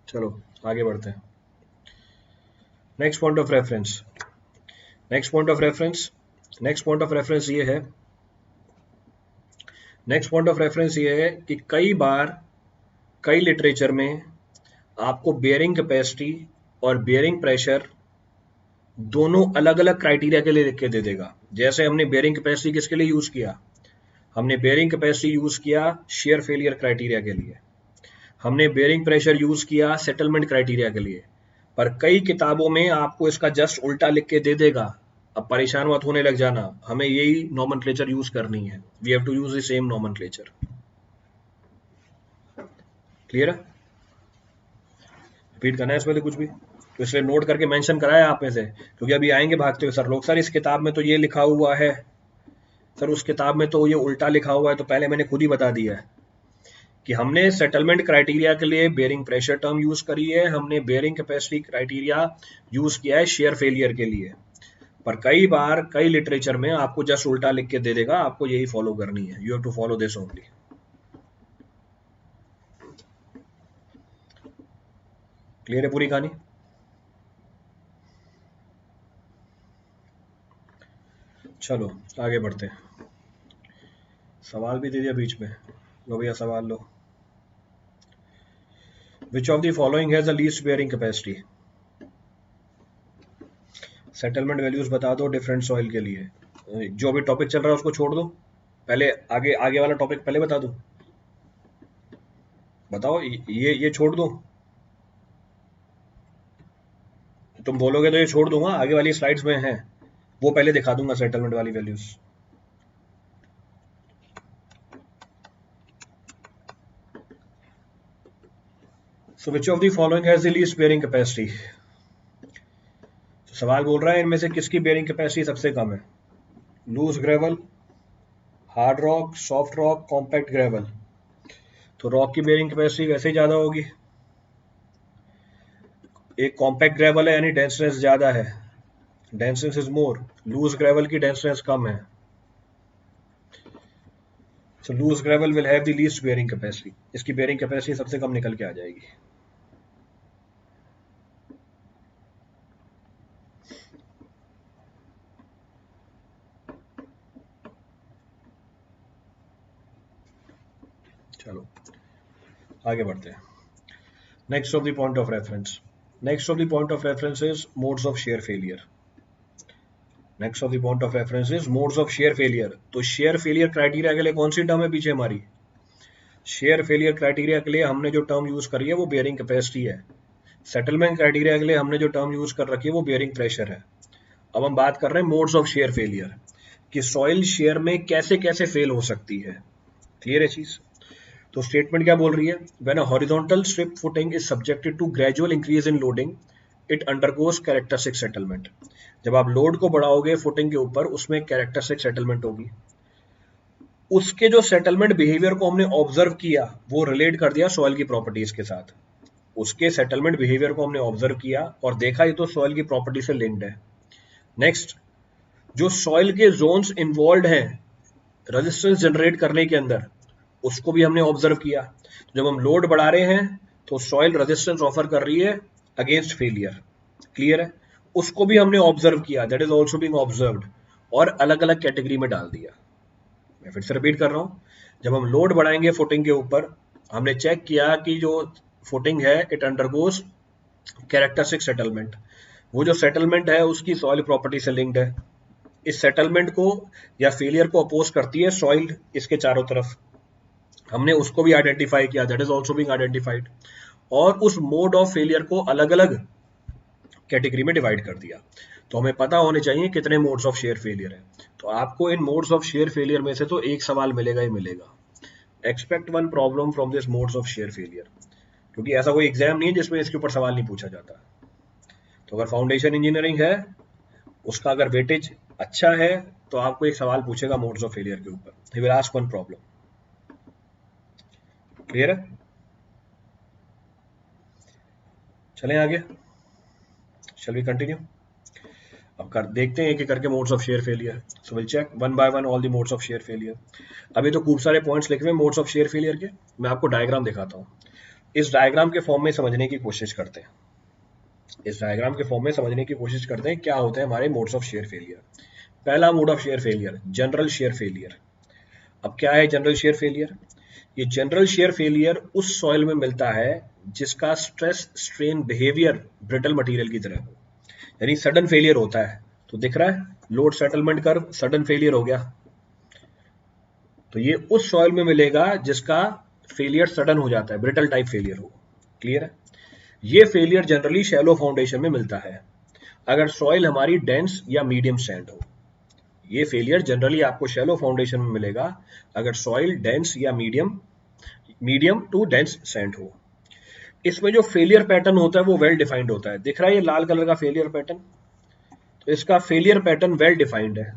चलो आगे बढ़ते हैं। Next point of reference, next point of reference, next point of reference ये है, नेक्स्ट पॉइंट ऑफ रेफरेंस ये है कि कई बार कई लिटरेचर में आपको बेयरिंग कैपेसिटी और बेयरिंग प्रेशर दोनों अलग अलग क्राइटेरिया के लिए लिख के दे देगा। जैसे हमने बेयरिंग कैपेसिटी किसके लिए यूज किया? हमने बेयरिंग कैपेसिटी यूज किया शेयर फेलियर क्राइटेरिया के लिए, हमने बेयरिंग प्रेशर यूज किया सेटलमेंट क्राइटेरिया के लिए, पर कई किताबों में आपको इसका जस्ट उल्टा लिख के दे देगा। अब परेशान मत होने लग जाना, हमें यही नॉमेनक्लेचर यूज करनी है, we have to use the same nomenclature. Clear है? रिपीट करना है इसमें कुछ भी, तो इसलिए नोट करके मेंशन कराया आप में से, क्योंकि अभी आएंगे भागते हुए सर लोग, सर इस किताब में तो ये लिखा हुआ है, सर उस किताब में तो ये उल्टा लिखा हुआ है। तो पहले मैंने खुद ही बता दिया है कि हमने सेटलमेंट क्राइटेरिया के लिए बेयरिंग प्रेशर टर्म यूज करी है, हमने बेयरिंग कैपेसिटी क्राइटेरिया यूज किया है शेयर फेलियर के लिए, पर कई बार कई लिटरेचर में आपको जस्ट उल्टा लिख के दे देगा, आपको यही फॉलो करनी है, you have to follow this only. Clear है पूरी कहानी? चलो आगे बढ़ते हैं। सवाल भी दे दिया बीच में, लो भैया सवाल लो। Which of the following has the least bearing capacity? Settlement values बता दो डिफरेंट सॉइल के लिए। जो भी टॉपिक चल रहा है उसको छोड़ दो, पहले आगे आगे वाला टॉपिक पहले बता दो। बताओ, ये छोड़ दो। तुम बोलोगे तो ये छोड़ दूंगा, आगे वाली स्लाइड्स में है वो पहले दिखा दूंगा सेटलमेंट वाली values. So which of the following has the least bearing capacity? सवाल बोल रहा है इनमें से किसकी बेयरिंग कैपेसिटी सबसे कम है? Loose gravel, hard rock, soft rock, compact gravel. तो रॉक की बेयरिंग कैपेसिटी वैसे ही ज्यादा होगी, एक कॉम्पैक्ट ग्रेवल है यानी डेंसनेस ज्यादा है, denseness is more. Loose gravel की डेंसनेस कम है, so loose gravel will have the least bearing capacity. इसकी बेयरिंग कैपेसिटी सबसे कम निकल के आ जाएगी। चलो आगे बढ़ते हैं। Next of the point of reference, next of the point of reference is modes of shear failure. Next of the point of reference is modes of shear failure. तो शेयर फेलियर क्राइटेरिया के लिए कौन सी term है पीछे हमारी? Share failure criteria के लिए हमने जो टर्म यूज करी है वो बेयरिंग कैपेसिटी है। सेटलमेंट क्राइटेरिया के लिए हमने जो टर्म यूज कर रखी है वो बेयरिंग प्रेशर है। अब हम बात कर रहे हैं मोड्स ऑफ शेयर फेलियर, कि सॉइल शेयर में कैसे कैसे फेल हो सकती है। क्लियर है चीज? तो स्टेटमेंट क्या बोल रही है? When a horizontal strip footing is subjected to gradual increase in loading it undergoes characteristic settlement. जब आप लोड को बढ़ाओगे फुटिंग के ऊपर, उसमें कैरेक्टरिस्टिक सेटलमेंट होगी। उसके जो सेटलमेंट बिहेवियर को हमने ऑब्जर्व किया वो रिलेट कर दिया सॉइल की प्रॉपर्टीज के साथ। उसके सेटलमेंट बिहेवियर को हमने ऑब्जर्व किया और देखा ये तो सॉइल की प्रॉपर्टी से लिंक्ड है। नेक्स्ट, जो सॉइल के जोन्स इन्वॉल्व हैं रेजिस्टेंस जनरेट करने के अंदर, उसको भी हमने ऑब्जर्व किया। जब हम लोड बढ़ा रहे हैं तो सॉइल रेजिस्टेंस ऑफर कर रही है अगेंस्ट फेलियर। क्लियर है? उसको भी हमने ऑब्जर्व किया, that is also being observed, और अलग अलग कैटेगरी में डाल दिया। मैं फिर से रिपीट कर रहा हूं, जब हम लोड बढ़ाएंगे फुटिंग के ऊपर, हमने चेक किया कि जो फुटिंग है इट अंडरगोस कैरेक्टरिस्टिक सेटलमेंट। वो जो सेटलमेंट है उसकी सॉइल प्रॉपर्टी से लिंक्ड है। इस सेटलमेंट को या फेलियर को अपोज करती है सॉइल इसके चारों तरफ। हमने उसको भी आइडेंटिफाई किया, that is also being identified, और उस मोड ऑफ फेलियर को अलग अलग कैटेगरी में डिवाइड कर दिया। तो हमें पता होने चाहिए कितने मोड्स ऑफ शेयर फेलियर है। तो आपको इन मोड्स ऑफ शेयर फेलियर में से तो एक सवाल मिलेगा ही मिलेगा। Expect one problem from this modes of shear failure, क्योंकि ऐसा कोई एग्जाम नहीं है जिसमें इसके ऊपर सवाल नहीं पूछा जाता। तो अगर फाउंडेशन इंजीनियरिंग है, उसका अगर वेटेज अच्छा है, तो आपको एक सवाल पूछेगा मोड्स ऑफ फेलियर के ऊपर, he will ask one problem. Clear है? चलें आगे, शैल वी कंटिन्यू? अब देखते हैं एक एक करके modes of shear failure. So will check one by one all the modes of shear failure. अभी तो खूब सारे पॉइंट्स लिखे हुए मोड्स ऑफ शेयर फेलियर के, मैं आपको डायग्राम दिखाता हूँ। इस डायग्राम के फॉर्म में समझने की कोशिश करते हैं, इस डायग्राम के फॉर्म में समझने की कोशिश करते हैं क्या होते हैं हमारे मोड्स ऑफ शेयर फेलियर। पहला mode of shear failure, general shear failure. अब क्या है जनरल शेयर फेलियर? ये जनरल शेयर फेलियर उस सॉइल में मिलता है जिसका stress strain behaviour brittle material की तरह हो, यानी सडन फेलियर होता है। तो दिख रहा है load settlement curve, sudden failure हो गया। तो ये उस सॉइल में मिलेगा जिसका फेलियर सडन हो जाता है, ब्रिटल टाइप फेलियर हो। क्लियर है? ये फेलियर जनरली शैलो फाउंडेशन में मिलता है अगर सॉइल हमारी डेंस या मीडियम सैंड हो। ये फेलियर जनरली आपको शैलो फाउंडेशन में मिलेगा अगर सॉइल डेंस या मीडियम टू डेंस सैंड हो। इसमें जो फेलियर पैटर्न होता है वो वेल डिफाइंड होता है। दिख रहा है ये लाल कलर का फेलियर पैटर्न? तो इसका फेलियर पैटर्न वेल डिफाइंड है।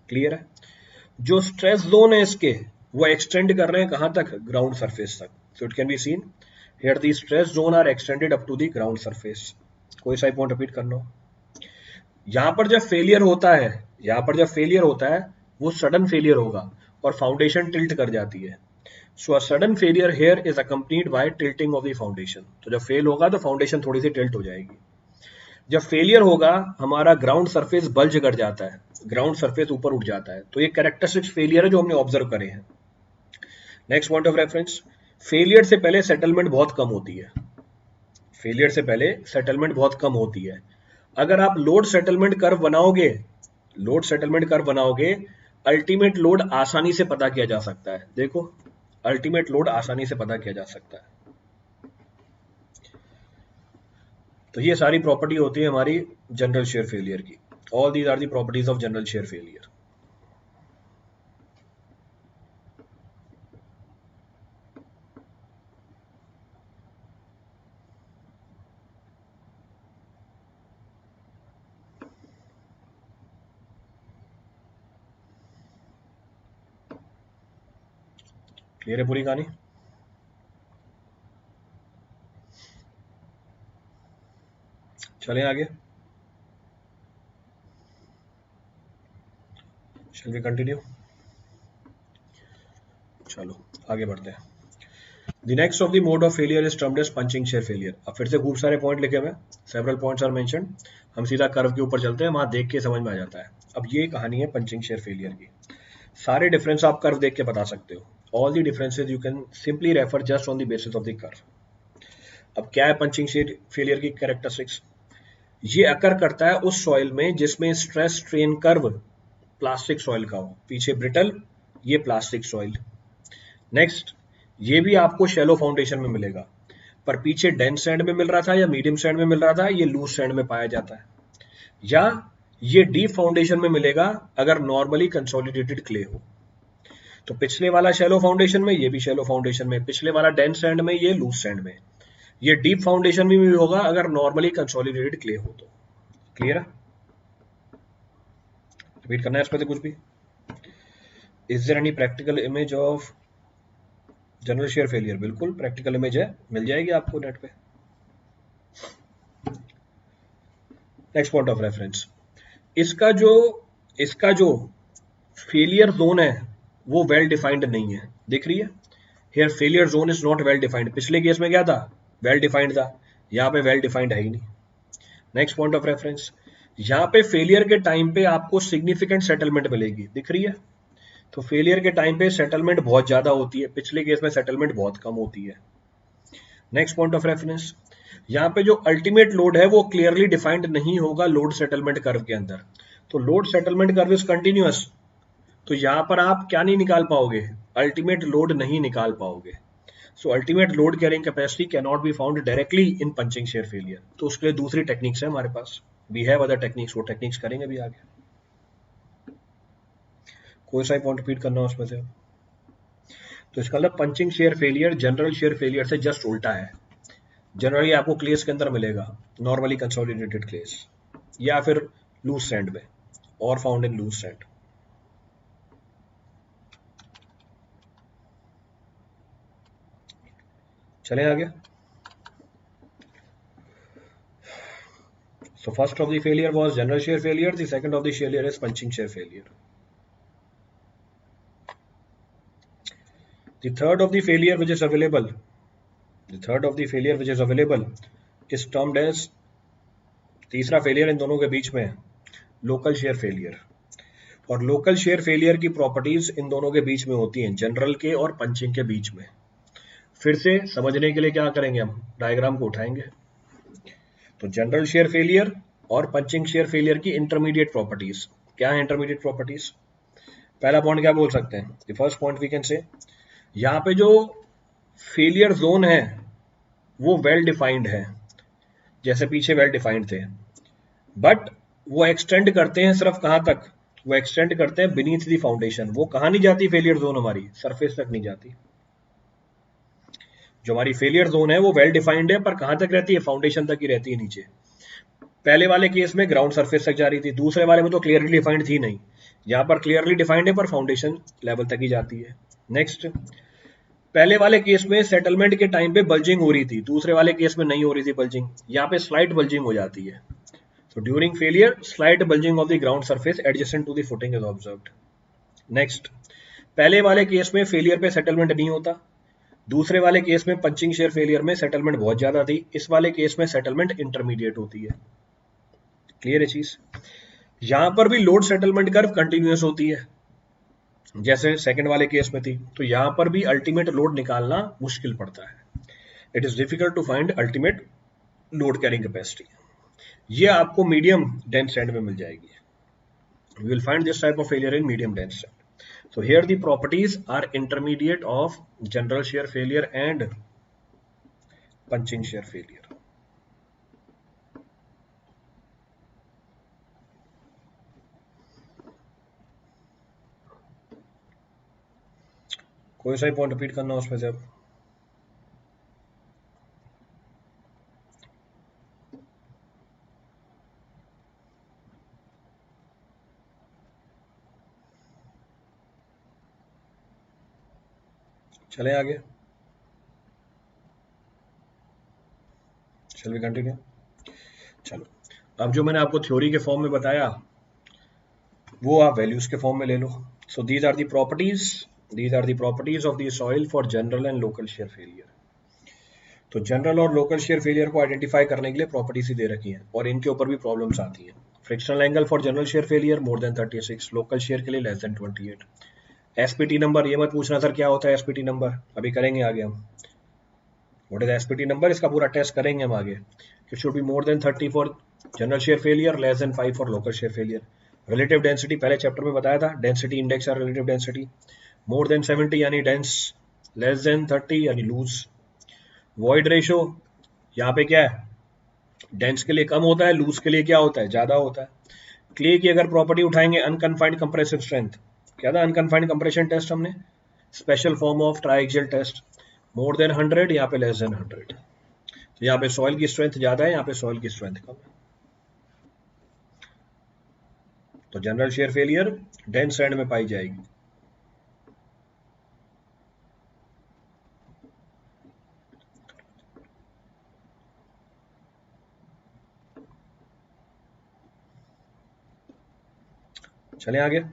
क्लियर है? जो स्ट्रेस जोन है इसके, वो एक्सटेंड कर रहे हैं कहां तक? ग्राउंड सरफेस तक। So it can be seen here the stress zone are extended up to the ground surface. कोई सा पॉइंट रिपीट करना हो, यहां पर जब फेलियर होता है, यहां पर जब फेलियर होता है वो सडन फेलियर होगा और फाउंडेशन टिल्ट कर जाती है। So a sudden failure here is accompanied by tilting of the foundation. तो जब फेल होगा तो फाउंडेशन थोड़ी सी टिल्ट हो जाएगी। जब फेलियर होगा हमारा ग्राउंड सरफेस बल्ज कर जाता है, ग्राउंड सरफेस ऊपर उठ जाता है। तो ये कैरेक्टरिस्टिक्स फेलियर है जो हमने ऑब्जर्व करे हैं। Next point of reference, failure से पहले सेटलमेंट बहुत कम होती है। फेलियर से पहले सेटलमेंट बहुत कम होती है। अगर आप लोड सेटलमेंट कर्व बनाओगे, अल्टीमेट लोड आसानी से पता किया जा सकता है। देखो, अल्टीमेट लोड आसानी से पता किया जा सकता है। तो ये सारी प्रॉपर्टी होती है हमारी जनरल शेयर फेलियर की। All these are the properties of general shear failure. Clear है पूरी कहानी? चलें आगे। Shall we continue? चलो आगे बढ़ते हैं। The next of the mode of failure is termed as punching shear failure। अब फिर से खूब सारे पॉइंट लिखे हुए, several points are mentioned। हम सीधा कर्व के ऊपर चलते हैं, वहां देख के समझ में आ जाता है। अब ये कहानी है पंचिंग शेयर फेलियर की। सारे डिफरेंस आप कर्व देख के बता सकते हो। All the differences you can simply refer just on the basis of the curve. अब क्या है पंचिंग शेयर फेलियर की कैरेक्टरिस्टिक्स? ये अकर करता है उस सॉइल में जिसमें stress strain curve plastic soil का हो। पीछे ब्रिटल, ये प्लास्टिक सॉइल। नेक्स्ट, ये भी आपको शैलो फाउंडेशन में मिलेगा, पर पीछे डेंस सैंड में मिल रहा था या मीडियम सैंड में मिल रहा था, ये लूज सैंड में पाया जाता है। या ये डीप फाउंडेशन में मिलेगा अगर नॉर्मली कंसोलिडेटेड क्ले हो। तो पिछले वाला शैलो फाउंडेशन में, ये भी शैलो फाउंडेशन में। पिछले वाला डेंस सैंड में, ये लूज सैंड में। ये डीप फाउंडेशन में भी होगा अगर नॉर्मली कंसोलिडेटेड क्ले हो तो। क्लियर है? रिपीट करना है इसमें से कुछ भी? Is there any practical image of general shear failure? बिल्कुल प्रैक्टिकल इमेज है, मिल जाएगी आपको नेट पे। नेक्स्ट पॉइंट ऑफ रेफरेंस, इसका जो फेलियर जोन है वो वेल डिफाइंड नहीं है। दिख रही है? Here failure zone is not well defined. पिछले केस में क्या था? वेल डिफाइंड था। यहाँ पे वेल डिफाइंड है ही नहीं। नेक्स्ट पॉइंट ऑफ रेफरेंस, यहाँ पे फेलियर के टाइम पे आपको सिग्निफिकेंट सेटलमेंट मिलेगी। दिख रही है? तो फेलियर के टाइम पे सेटलमेंट बहुत ज्यादा होती है, पिछले केस में सेटलमेंट बहुत कम होती है। नेक्स्ट पॉइंट ऑफ रेफरेंस, यहाँ पे जो अल्टीमेट लोड है वो क्लियरली डिफाइंड नहीं होगा लोड सेटलमेंट कर्व के अंदर। तो load settlement curve is continuous, तो यहाँ पर आप क्या नहीं निकाल पाओगे? अल्टीमेट लोड नहीं निकाल पाओगे। सो ultimate load carrying capacity can not be found directly in punching share failure. तो उसके लिए दूसरी टेक्निक्स है हमारे पास। वी हैव अदर टेक्निक्स, वो टेक्निक्स करेंगे अभी आगे। कोई सा पॉइंट रिपीट करना उसमें से? तो इसका मतलब punching share failure general shear failure से जस्ट उल्टा है। जनरली आपको क्लेस के अंदर मिलेगा, नॉर्मली कंसोलिडेटेड क्लेस या फिर लूज सैंड में, और फाउंड इन लूज सैंड। चले आगे। So first of the failure was general shear failure, the second of the failure is punching shear failure. The third of the failure which is available, is termed as, तीसरा failure in दोनों के बीच में है, local shear failure. और local shear failure की properties इन दोनों के बीच में होती हैं, जनरल के और पंचिंग के बीच में। फिर से समझने के लिए क्या करेंगे, हम डायग्राम को उठाएंगे। तो जनरल शेयर फेलियर और पंचिंग शेयर फेलियर की इंटरमीडिएट प्रॉपर्टीज क्या है? इंटरमीडिएट प्रॉपर्टीज, पहला पॉइंट क्या बोल सकते हैं? The first point we can say, यहाँ पे जो फेलियर जोन है वो वेल डिफाइंड है, जैसे पीछे वेल डिफाइंड थे, बट वो एक्सटेंड करते हैं सिर्फ कहां तक? वो एक्सटेंड करते हैं बीनीथ द फाउंडेशन। वो कहां नहीं जाती फेलियर जोन? हमारी सरफेस तक नहीं जाती। जो हमारी फेलियर जोन है वो वेल डिफाइंड है, पर कहां तक रहती है? फाउंडेशन तक ही रहती है, नीचे। पहले वाले केस में ग्राउंड सरफेस तक जा रही थी, दूसरे वाले में तो क्लियरली डिफाइंड थी नहीं। यहाँ पर क्लियरली डिफाइंड है पर फाउंडेशन लेवल तक ही जाती है। नेक्स्ट, पहले वाले केस में सेटलमेंट के टाइम पे बल्जिंग हो रही थी, दूसरे वाले केस में नहीं हो रही थी बल्जिंग। यहाँ पे स्लाइट बल्जिंग हो जाती है। So during failure, slight bulging of the ground surface adjacent to the footing is observed. Next, पहले वाले केस में फेलियर पे सेटलमेंट नहीं होता, दूसरे वाले केस में पंचिंग शेयर फेलियर में सेटलमेंट बहुत ज्यादा थी, इस वाले केस में सेटलमेंट इंटरमीडिएट होती है। क्लियर है चीज? यहां पर भी लोड सेटलमेंट कर्व कंटिन्यूअस होती है जैसे सेकंड वाले केस में थी, तो यहां पर भी अल्टीमेट लोड निकालना मुश्किल पड़ता है। It is difficult to find ultimate load carrying capacity, ये आपको मीडियम डेंस सैंड में मिल जाएगी. You will find this type of failure in medium dense sand. So here the properties are intermediate of general shear failure and punching shear failure. कोई सा ही point repeat करना उसमें से अब. चले आगे. Shall we continue? चलो, अब जो मैंने आपको थ्योरी के फॉर्म में बताया वो आप वैल्यूज के फॉर्म में ले लो. So these are the properties of the soil for general and local shear failure. तो जनरल और लोकल शेयर फेलियर को आइडेंटिफाई करने के लिए प्रॉपर्टीज ही दे रखी हैं और इनके ऊपर भी प्रॉब्लम्स आती हैं. Frictional angle for general shear failure more than 36, local share के लिए लेस देन 28. एसपीटी नंबर, ये मत पूछना सर क्या होता है एसपीटी नंबर, अभी करेंगे आगे हम. व्हाट इज एसपीटी नंबर, इसका पूरा टेस्ट करेंगे हम आगे. It should be more than 30 for general shear failure, less than 5 for local shear failure. Relative density पहले चैप्टर में बताया था, डेंसिटी इंडेक्स और रिलेटिव डेंसिटी. मोर देन 70 यानी डेंस, लेस देन 30 यानी लूज. वॉइड रेशियो यहाँ पे क्या है, डेंस के लिए कम होता है, लूज के लिए क्या होता है, ज्यादा होता है. क्ले की अगर प्रॉपर्टी उठाएंगे, अनकन्फाइंड कंप्रेसिव स्ट्रेंथ, क्या था अनकन्फाइंड कंप्रेशन टेस्ट हमने, special form of triaxial test. More than 100, यहाँ पे लेस देन 100. तो यहाँ पे सॉइल की स्ट्रेंथ ज्यादा है, यहाँ पे सॉइल की स्ट्रेंथ कम है. तो general shear failure dense sand में पाई जाएगी. चले आगे.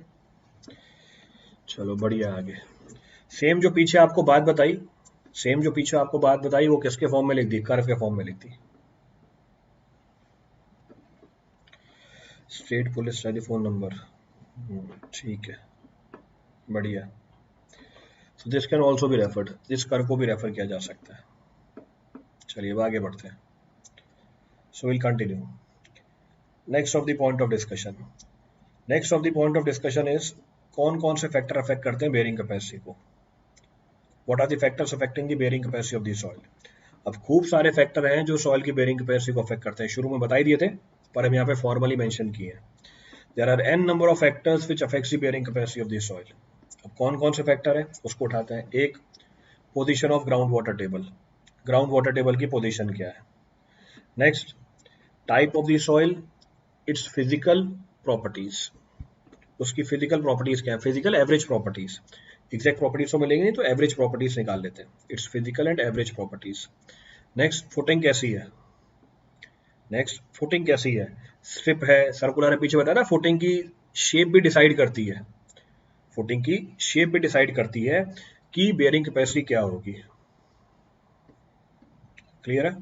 चलो बढ़िया आगे. सेम जो पीछे आपको बात बताई, वो किसके फॉर्म में लिख दी, कर्व के फॉर्म में लिख दी. स्टेट पुलिस टेलीफोन नंबर, ठीक है, बढ़िया. So this can also be referred, इस कर्व को भी रेफर किया जा सकता है. चलिए अब आगे बढ़ते हैं. So will continue. Next of the point of discussion is कौन कौन से फैक्टर अफेक्ट करते हैं बेयरिंग कैपेसिटी को. What are the factors affecting the bearing capacity of the soil. अब खूब सारे फैक्टर हैं जो सॉइल की बेयरिंग कैपेसिटी को अफेक्ट करते हैं, शुरू में बता ही दिए थे पर हम यहाँ पे फॉर्मली मेंशन किए हैं. There are n number of factors which affects the bearing capacity of the soil. अब कौन कौन से फैक्टर है उसको उठाते हैं. एक, position of ground water table, ground water table की पोजीशन क्या है. Next, type of the soil, it's physical properties, उसकी फिजिकल प्रॉपर्टीज क्या है, physical average properties. Exact properties तो मिलेंगी नहीं तो एवरेज प्रॉपर्टीज निकाल लेते हैं. It's physical and average properties. Next, footing कैसी है, स्ट्रिप है, सर्कुलर है, पीछे बताया ना. फुटिंग की शेप भी डिसाइड करती है कि बेयरिंग कैपेसिटी क्या होगी. क्लियर है.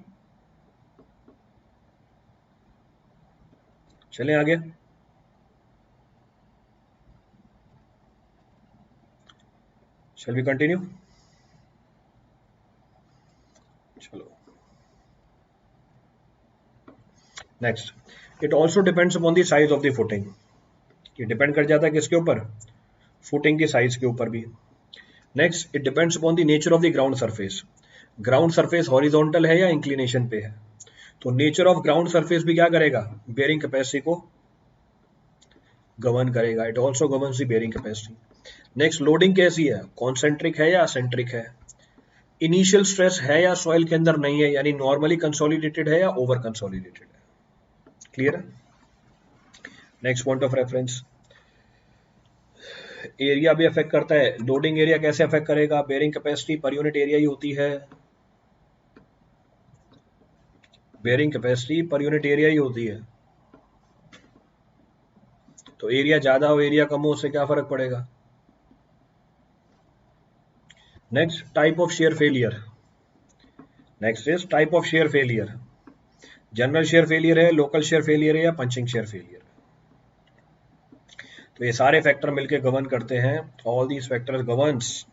चलें आगे. Shall we continue? चलो. Next, it also depends upon the size of the footing. ये डिपेंड कर जाता है किसके ऊपर, फुटिंग की साइज के ऊपर भी. Next, it depends upon the nature of the ground surface. Ground surface horizontal है या इंक्लिनेशन पे है. तो नेचर ऑफ ग्राउंड सरफेस भी क्या करेगा, बेयरिंग कैपेसिटी को गवर्न करेगा. It also governs the bearing capacity. Next, loading कैसी है, कॉन्सेंट्रिक है या असेंट्रिक है. इनिशियल स्ट्रेस है या सॉइल के अंदर नहीं है, यानी नॉर्मली कंसोलिडेटेड है या ओवर कंसोलिडेटेड है. क्लियर है. Next point of reference, area भी अफेक्ट करता है. लोडिंग एरिया कैसे अफेक्ट करेगा, bearing capacity per unit area ही होती है. Bearing capacity per unit area ही होती है. तो एरिया ज्यादा हो एरिया कम हो उससे क्या फर्क पड़ेगा. Next, type of shear failure. Next is type of shear failure. General shear failure है, लोकल शेयर फेलियर है या पंचिंग शेयर फेलियर. तो ये सारे फैक्टर मिलके गवर्न करते हैं. All these factors governs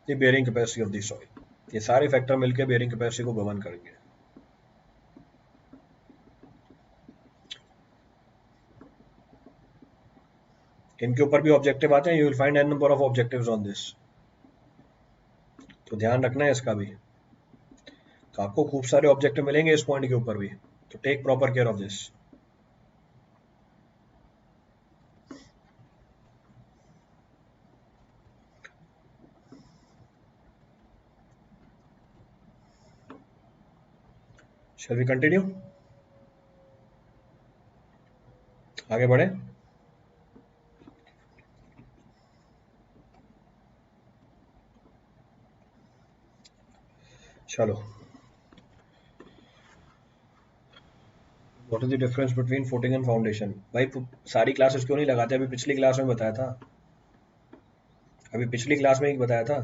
the bearing capacity of the soil. ये सारे फैक्टर मिलकर बेयरिंग कैपेसिटी को गवर्न करेंगे। इनके ऊपर भी ऑब्जेक्टिव आते हैं, you will find n number of objectives on this, तो ध्यान रखना है इसका भी। तो आपको खूब सारे ऑब्जेक्टिव मिलेंगे इस पॉइंट के ऊपर भी, तो take proper care of this. Shall we continue, आगे बढ़े। चलो, what is the difference between footing and foundation? भाई सारी क्लासेस क्यों नहीं लगाते? अभी पिछली क्लास में बताया था, अभी पिछली क्लास में ही बताया था।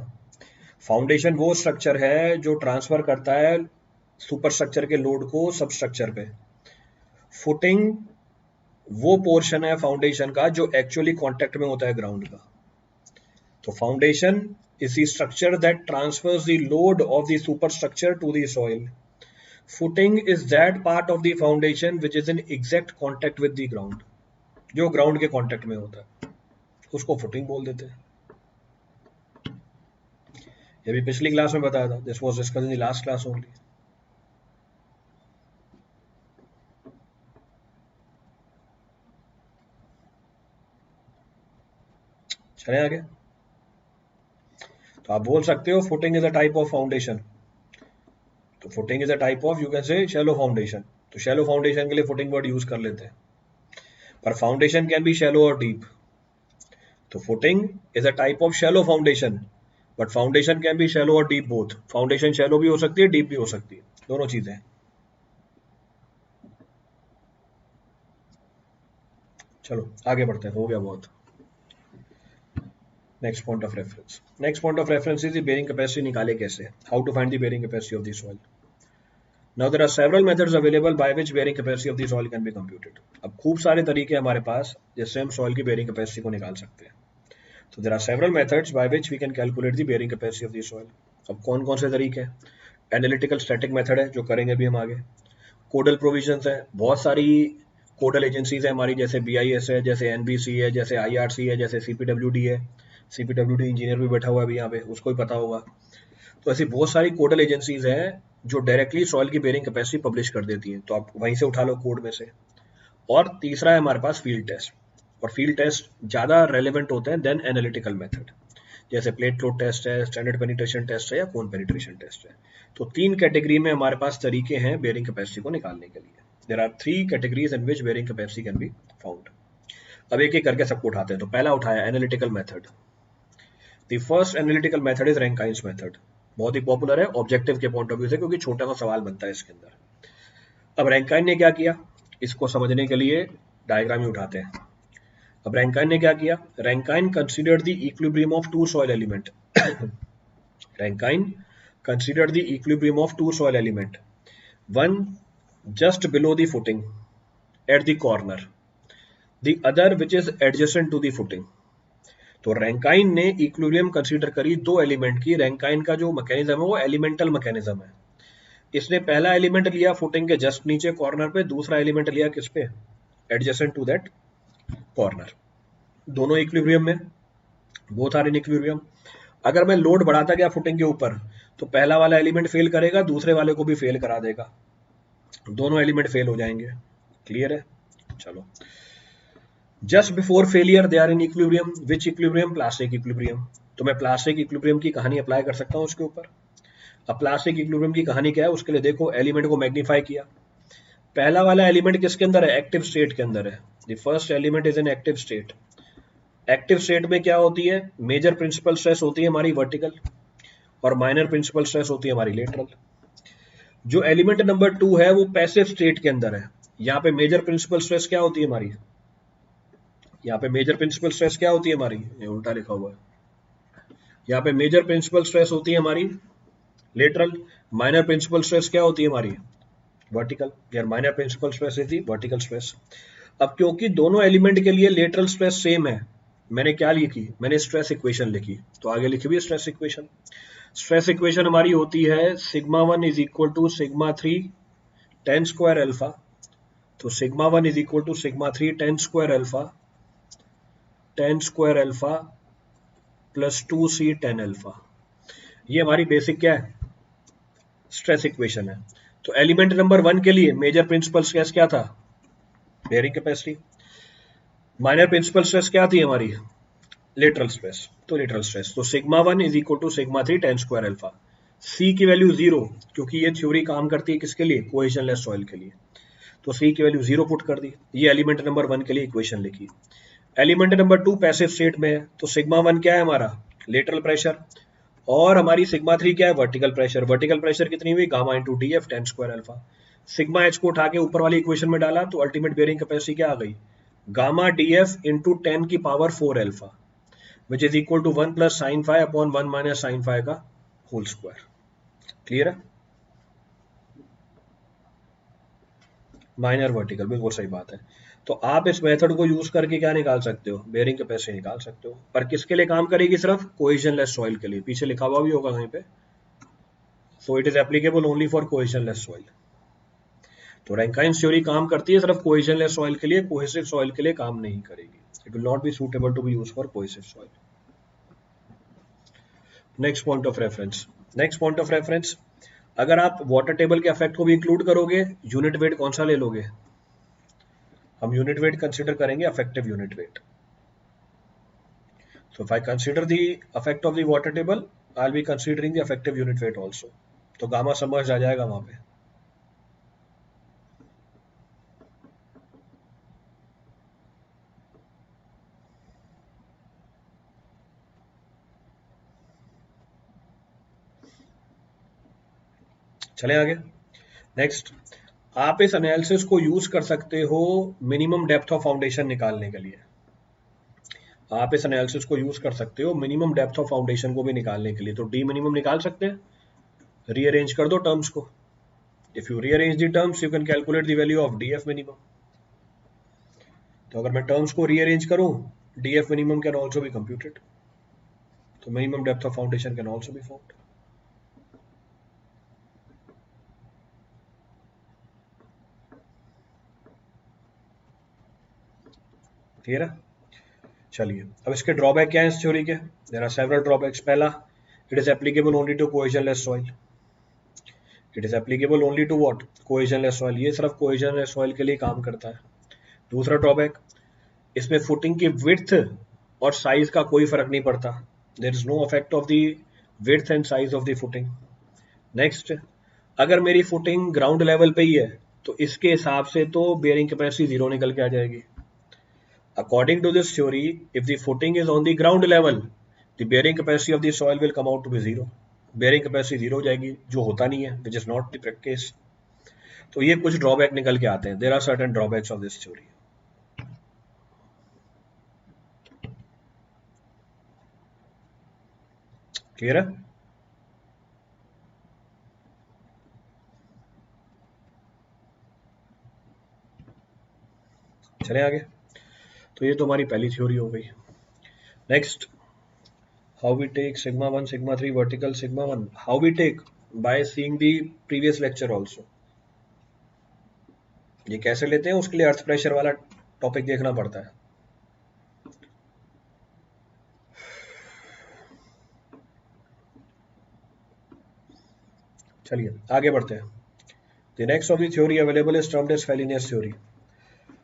फाउंडेशन वो स्ट्रक्चर है जो ट्रांसफर करता है सुपर स्ट्रक्चर के लोड को सब स्ट्रक्चर पे। फुटिंग वो पोर्शन है फाउंडेशन का जो एक्चुअली कांटेक्ट में होता है ग्राउंड का। तो foundation is the structure that transfers the load of the super structure to the soil. Footing is that part of the foundation which is in exact contact with the ground, जो ground के contact में होता है, उसको footing बोल देते हैं। ये भी पिछली क्लास में बताया था, this was discussed in the last class only. चले आगे। तो आप बोल सकते हो footing is a type of foundation, तो footing is a type of, you can say shallow foundation. तो शैलो फाउंडेशन के लिए फुटिंग वर्ड यूज कर लेते हैं, पर फाउंडेशन कैन बी शैलो और डीप। तो footing is a type of shallow foundation, but foundation can be shallow और डीप बोथ। फाउंडेशन शैलो भी हो सकती है, डीप भी हो सकती है, दोनों चीजें। चलो आगे बढ़ते हैं, हो गया बहुत। Next point of reference, next point of reference is the bearing capacity निकाले कैसे, how to find the bearing capacity of the soil. Now there are several methods available by which bearing capacity of the soil can be computed. अब खूब सारे तरीके हमारे पास जिससे हम soil की bearing capacity को निकाल सकते हैं। तो there are several methods by which we can calculate the bearing capacity of the soil. अब कौन कौन से तरीके हैं? एनालिटिकल स्टैटिक मेथड है जो करेंगे भी हम आगे। कोडल प्रोविजंस है, बहुत सारी कोडल एजेंसीज है हमारी, जैसे BIS है, जैसे NBC है, जैसे IRC है, जैसे CPWD है। CPWD इंजीनियर भी बैठा हुआ है अभी यहाँ पे, उसको भी पता होगा। तो ऐसी बहुत सारी कोडल एजेंसीज हैं जो डायरेक्टली सॉइल की बेयरिंग कैपेसिटी पब्लिश कर देती हैं, तो आप वहीं से उठा लो कोड में से। और तीसरा है हमारे पास फील्ड टेस्ट, और फील्ड टेस्ट ज़्यादा रेलेवेंट होते हैं देन एनालिटिकल मेथड, जैसे प्लेट लोड टेस्ट है, स्टैंडर्ड पेनिट्रेशन टेस्ट है, या कोन पेनिट्रेशन टेस्ट है। तो 3 कैटेगरी में हमारे पास तरीके हैं बेयरिंग कैपेसिटी को निकालने के लिए। There are 3 categories in which bearing capacity can be found. अब एक एक करके सबको उठाते हैं। तो पहला उठाया analytical method. The first analytical method is Rankine's method, बहुत ही पॉपुलर है ऑब्जेक्टिव के पॉइंट ऑफ व्यू से, क्योंकि छोटा सा सवाल बनता है इसके अंदर। अब रैंकाइन ने क्या किया, इसको समझने के लिए डायग्राम ही उठाते हैं। अब रैंकाइन ने क्या किया, Rankine considered the equilibrium of two soil element. Rankine considered the equilibrium of two soil element, one just below the footing at the corner, the other which is adjacent to the footing. तो Rankine ने equilibrium consider करी दो element की। Rankine का जो mechanism है वो elemental mechanism है। इसने पहला एलिमेंट लिया फुटिंग के जस्ट नीचे कॉर्नर पे, दूसरा एलिमेंट लिया किस पे, एडजेसेंट टू दैट कॉर्नर। दोनों इक्विलिब्रियम में, बोथ आर इन इक्विलिब्रियम। अगर मैं लोड बढ़ाता गया फुटिंग के ऊपर, तो पहला वाला एलिमेंट फेल करेगा, दूसरे वाले को भी फेल करा देगा, दोनों एलिमेंट फेल हो जाएंगे। क्लियर है? चलो, just before failure they are in equilibrium. Which equilibrium? Plastic equilibrium. तो मैं प्लास्टिक इक्विलिब्रियम की कहानी अप्लाई कर सकता हूँ उसके ऊपर। अब प्लास्टिक इक्विलिब्रियम की कहानी क्या है, उसके लिए देखो, एलिमेंट को मैग्नीफाई किया। पहला वाला एलिमेंट किसके अंदर है, एक्टिव स्टेट के अंदर है। The first element is in active state. Active state में क्या होती है, मेजर प्रिंसिपल स्ट्रेस होती है हमारी वर्टिकल, और माइनर प्रिंसिपल स्ट्रेस होती है हमारी लेटरल। जो एलिमेंट नंबर 2 है वो पैसिव स्टेट के अंदर है। यहाँ पे मेजर प्रिंसिपल स्ट्रेस क्या होती है हमारी, यहाँ पे मेजर प्रिंसिपल स्ट्रेस क्या होती है हमारी, ये उल्टा लिखा हुआ है। यहाँ पे मेजर प्रिंसिपल स्ट्रेस होती है हमारी लेटरल, माइनर प्रिंसिपल स्ट्रेस क्या होती है हमारी वर्टिकल। यार माइनर प्रिंसिपल स्ट्रेस थी वर्टिकल स्ट्रेस। अब क्योंकि दोनों एलिमेंट के लिए लेटरल स्ट्रेस सेम है, मैंने क्या लिखी, मैंने स्ट्रेस इक्वेशन लिखी, तो आगे लिखी हुई स्ट्रेस इक्वेशन। स्ट्रेस इक्वेशन हमारी होती है sigma 1 is equal to sigma 3 10 square alpha. तो sigma 1 is equal to sigma 3 10 square alpha, 10 square alpha plus 2c 10 alpha. ये हमारी बेसिक क्या है, स्ट्रेस इक्वेशन है। तो एलिमेंट नंबर 1 के लिए मेजर प्रिंसिपल स्ट्रेस क्या था, bearing capacity. Minor principal stress क्या थी हमारी, लेटरल स्ट्रेस। तो लेटरल स्ट्रेस तो sigma 1 is equal to sigma 3 10 square alpha. C की वैल्यू 0, क्योंकि ये थ्योरी काम करती है किसके लिए, कोहेजनलेस सॉइल के लिए। तो सी की वैल्यू 0 पुट कर दी। ये एलिमेंट नंबर 1 के लिए इक्वेशन लिखी। एलिमेंट नंबर 2 पैसिव स्टेट में है, तो सिग्मा 1 क्या है हमारा, लेटरल प्रेशर, और हमारी सिग्मा 3 क्या है, वर्टिकल प्रेशर। वर्टिकल प्रेशर कितनी हुई, gamma into D F 10 square alpha. Sigma H को उठा के ऊपर वाली इक्वेशन में डाला तो अल्टीमेट बेयरिंग कैपेसिटी क्या आ गई, गामा डी एफ इंटू 10 की power 4 alpha, which is equal to 1 plus sine five upon 1 minus sine five का होल स्क्वायर। क्लियर है, माइनर वर्टिकल, बिल्कुल सही बात है। तो आप इस मेथड को यूज करके क्या निकाल सकते हो, बेयरिंग कैपेसिटी निकाल सकते हो। पर किसके लिए काम करेगी, सिर्फ कोहेजनलेस सॉइल के लिए। पीछे लिखा हुआ भी होगा कहीं पे, so it is applicable only for cohesionless soil. तो रैंकाइन्स थ्योरी काम करती है सिर्फ कोहेजनलेस सॉइल के लिए, कोहेसिव सॉइल के लिए काम नहीं करेगी। It will not be suitable to be used for cohesive soil. Next point of reference, next point of reference, अगर आप वाटर टेबल के इफेक्ट को भी इंक्लूड करोगे, यूनिट वेट कौन सा ले लोगे, हम यूनिट वेट कंसीडर करेंगे, affective unit weight. So if I consider the effect of the water table, I'll be considering the effective unit weight also. तो गामा समझ आ जाएगा वहां पे। चले आगे। नेक्स्ट, आप इस एनालिसिस को यूज कर सकते हो मिनिमम डेप्थ ऑफ फाउंडेशन निकालने के लिए। आप इस एनालिसिस को यूज कर सकते हो मिनिमम डेप्थ ऑफ फाउंडेशन को भी निकालने के लिए। तो डी मिनिमम निकाल सकते हैं, रीअरेंज कर दो टर्म्स को। If you rearrange the terms you can calculate the value of D F minimum. तो अगर मैं टर्म्स को रीअरेंज करूं, D F minimum can also be computed. तो minimum depth of foundation can also be found. Clear है, चलिए अब इसके ड्रॉबैक क्या है इस थ्योरी के, देयर आर सेवरल ड्रॉबैक्स। पहला, it is applicable only to cohesionless soil. It is applicable only to what, cohesionless soil. ये सिर्फ कोहेजनलेस सॉइल के लिए काम करता है। दूसरा ड्रॉबैक, इसमें फुटिंग की विड्थ और साइज का कोई फर्क नहीं पड़ता, there is no effect of the width and size of the footing. Next, अगर मेरी फुटिंग ग्राउंड लेवल पे ही है तो इसके हिसाब से तो बेयरिंग कैपेसिटी जीरो निकल के आ जाएगी। According to this theory, if the footing is on the ground level, the bearing capacity of the soil will come out to be zero. Bearing capacity zero हो जाएगी, जो होता नहीं है, which is not the case. तो ये कुछ drawback निकल के आते हैं। There are certain drawbacks of this theory. Clear है, चले आगे। तो ये तो हमारी पहली थ्योरी हो गई। Next, how we take sigma 1 sigma 3 vertical sigma 1, how we take, by seeing the previous lecture also. ये कैसे लेते हैं, उसके लिए अर्थ प्रेशर वाला टॉपिक देखना पड़ता है। चलिए आगे बढ़ते हैं। The next of the theory available is termed as Fellenius theory.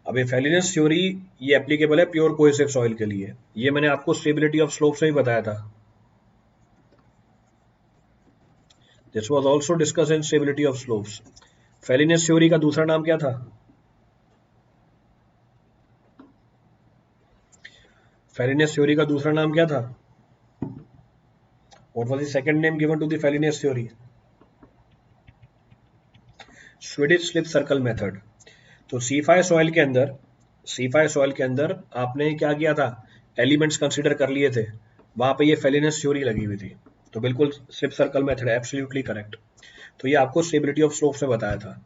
अब ये फेलिनियस थ्योरी ये एप्लीकेबल है प्योर कोहेसिव सॉइल के लिए। ये मैंने आपको स्टेबिलिटी ऑफ स्लोप से ही बताया था। This was also discussed in stability of slopes. Fellenius theory का दूसरा नाम क्या था, फेलिनियस थ्योरी का दूसरा नाम क्या था, what was the second name given to the Fellenius theory, Swedish slip circle method. तो C5 सॉइल के अंदर, C5 सॉइल के अंदर आपने क्या किया था, एलिमेंट्स कंसीडर कर लिए थे, वहां पे ये फेलिनियस थ्योरी लगी हुई थी। तो बिल्कुल स्लिप सर्कल मेथड है, एब्सोल्युटली करेक्ट। तो ये आपको स्टेबिलिटी ऑफ स्लोप से बताया था।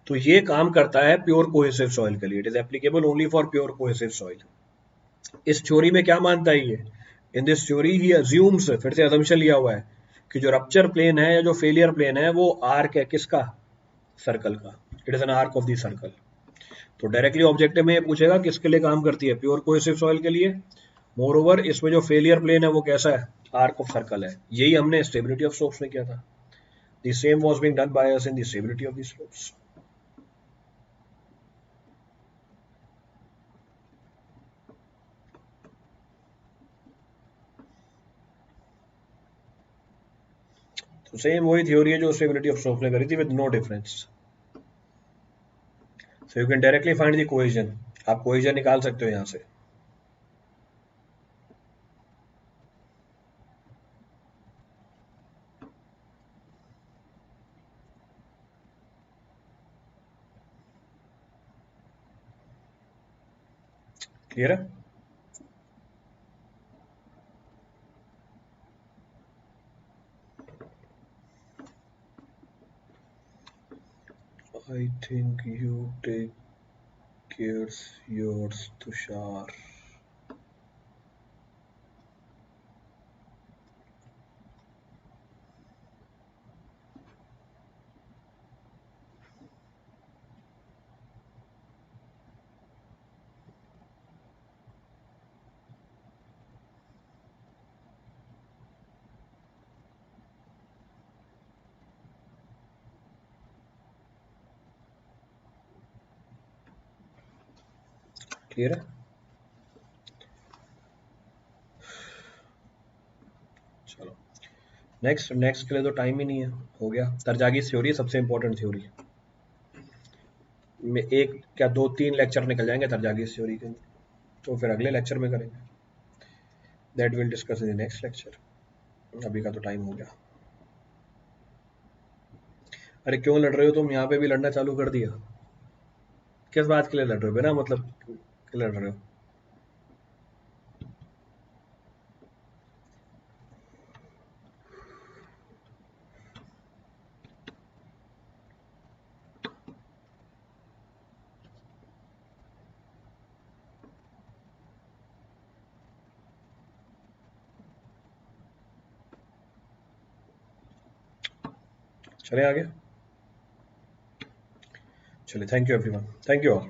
तो ये काम करता है प्योर कोहेसिव सॉइल के लिए। It is applicable only for pure cohesive soil. इस थ्योरी में क्या मानता है ये, in this theory he assumes, फिर से अजम्पशन लिया हुआ है कि जो रप्चर प्लेन है या जो फेलियर प्लेन है वो आर्क है किसका, सर्कल का, it is an arc of the circle. तो डायरेक्टली ऑब्जेक्टिव में ये पूछेगा किसके लिए काम करती है, प्योर कोहेसिव सॉइल के लिए। मोर ओवर इसमें जो फेलियर प्लेन है वो कैसा है, आर्क ऑफ सर्कल है। यही हमने स्टेबिलिटी ऑफ स्लोप्स में किया था। The same was being done by us in the stability of the slopes. तो सेम वही थ्योरी है जो स्टेबिलिटी ऑफ स्लोप्स ने करी थी, with no difference. So you can directly find the cohesion, आप कोहेजन निकाल सकते हो यहां से। क्लियर है? I think you take cares yours, Tushar. Clear है? चलो नेक्स्ट, नेक्स्ट के लिए तो टाइम ही नहीं है, हो गया। तरजागी थ्योरी सबसे इंपॉर्टेंट थ्योरी में एक क्या दो तीन लेक्चर निकल जाएंगे तरजागी थ्योरी के, तो फिर अगले लेक्चर में करेंगे, that will discuss in the next lecture. अभी का तो टाइम हो गया। अरे क्यों लड़ रहे हो तुम, यहाँ पे भी लड़ना चालू कर दिया? किस बात के लिए लड़ रहे हो, बिना मतलब के लड़ रहे हो? चले आगे, चलिए, thank you everyone, thank you all.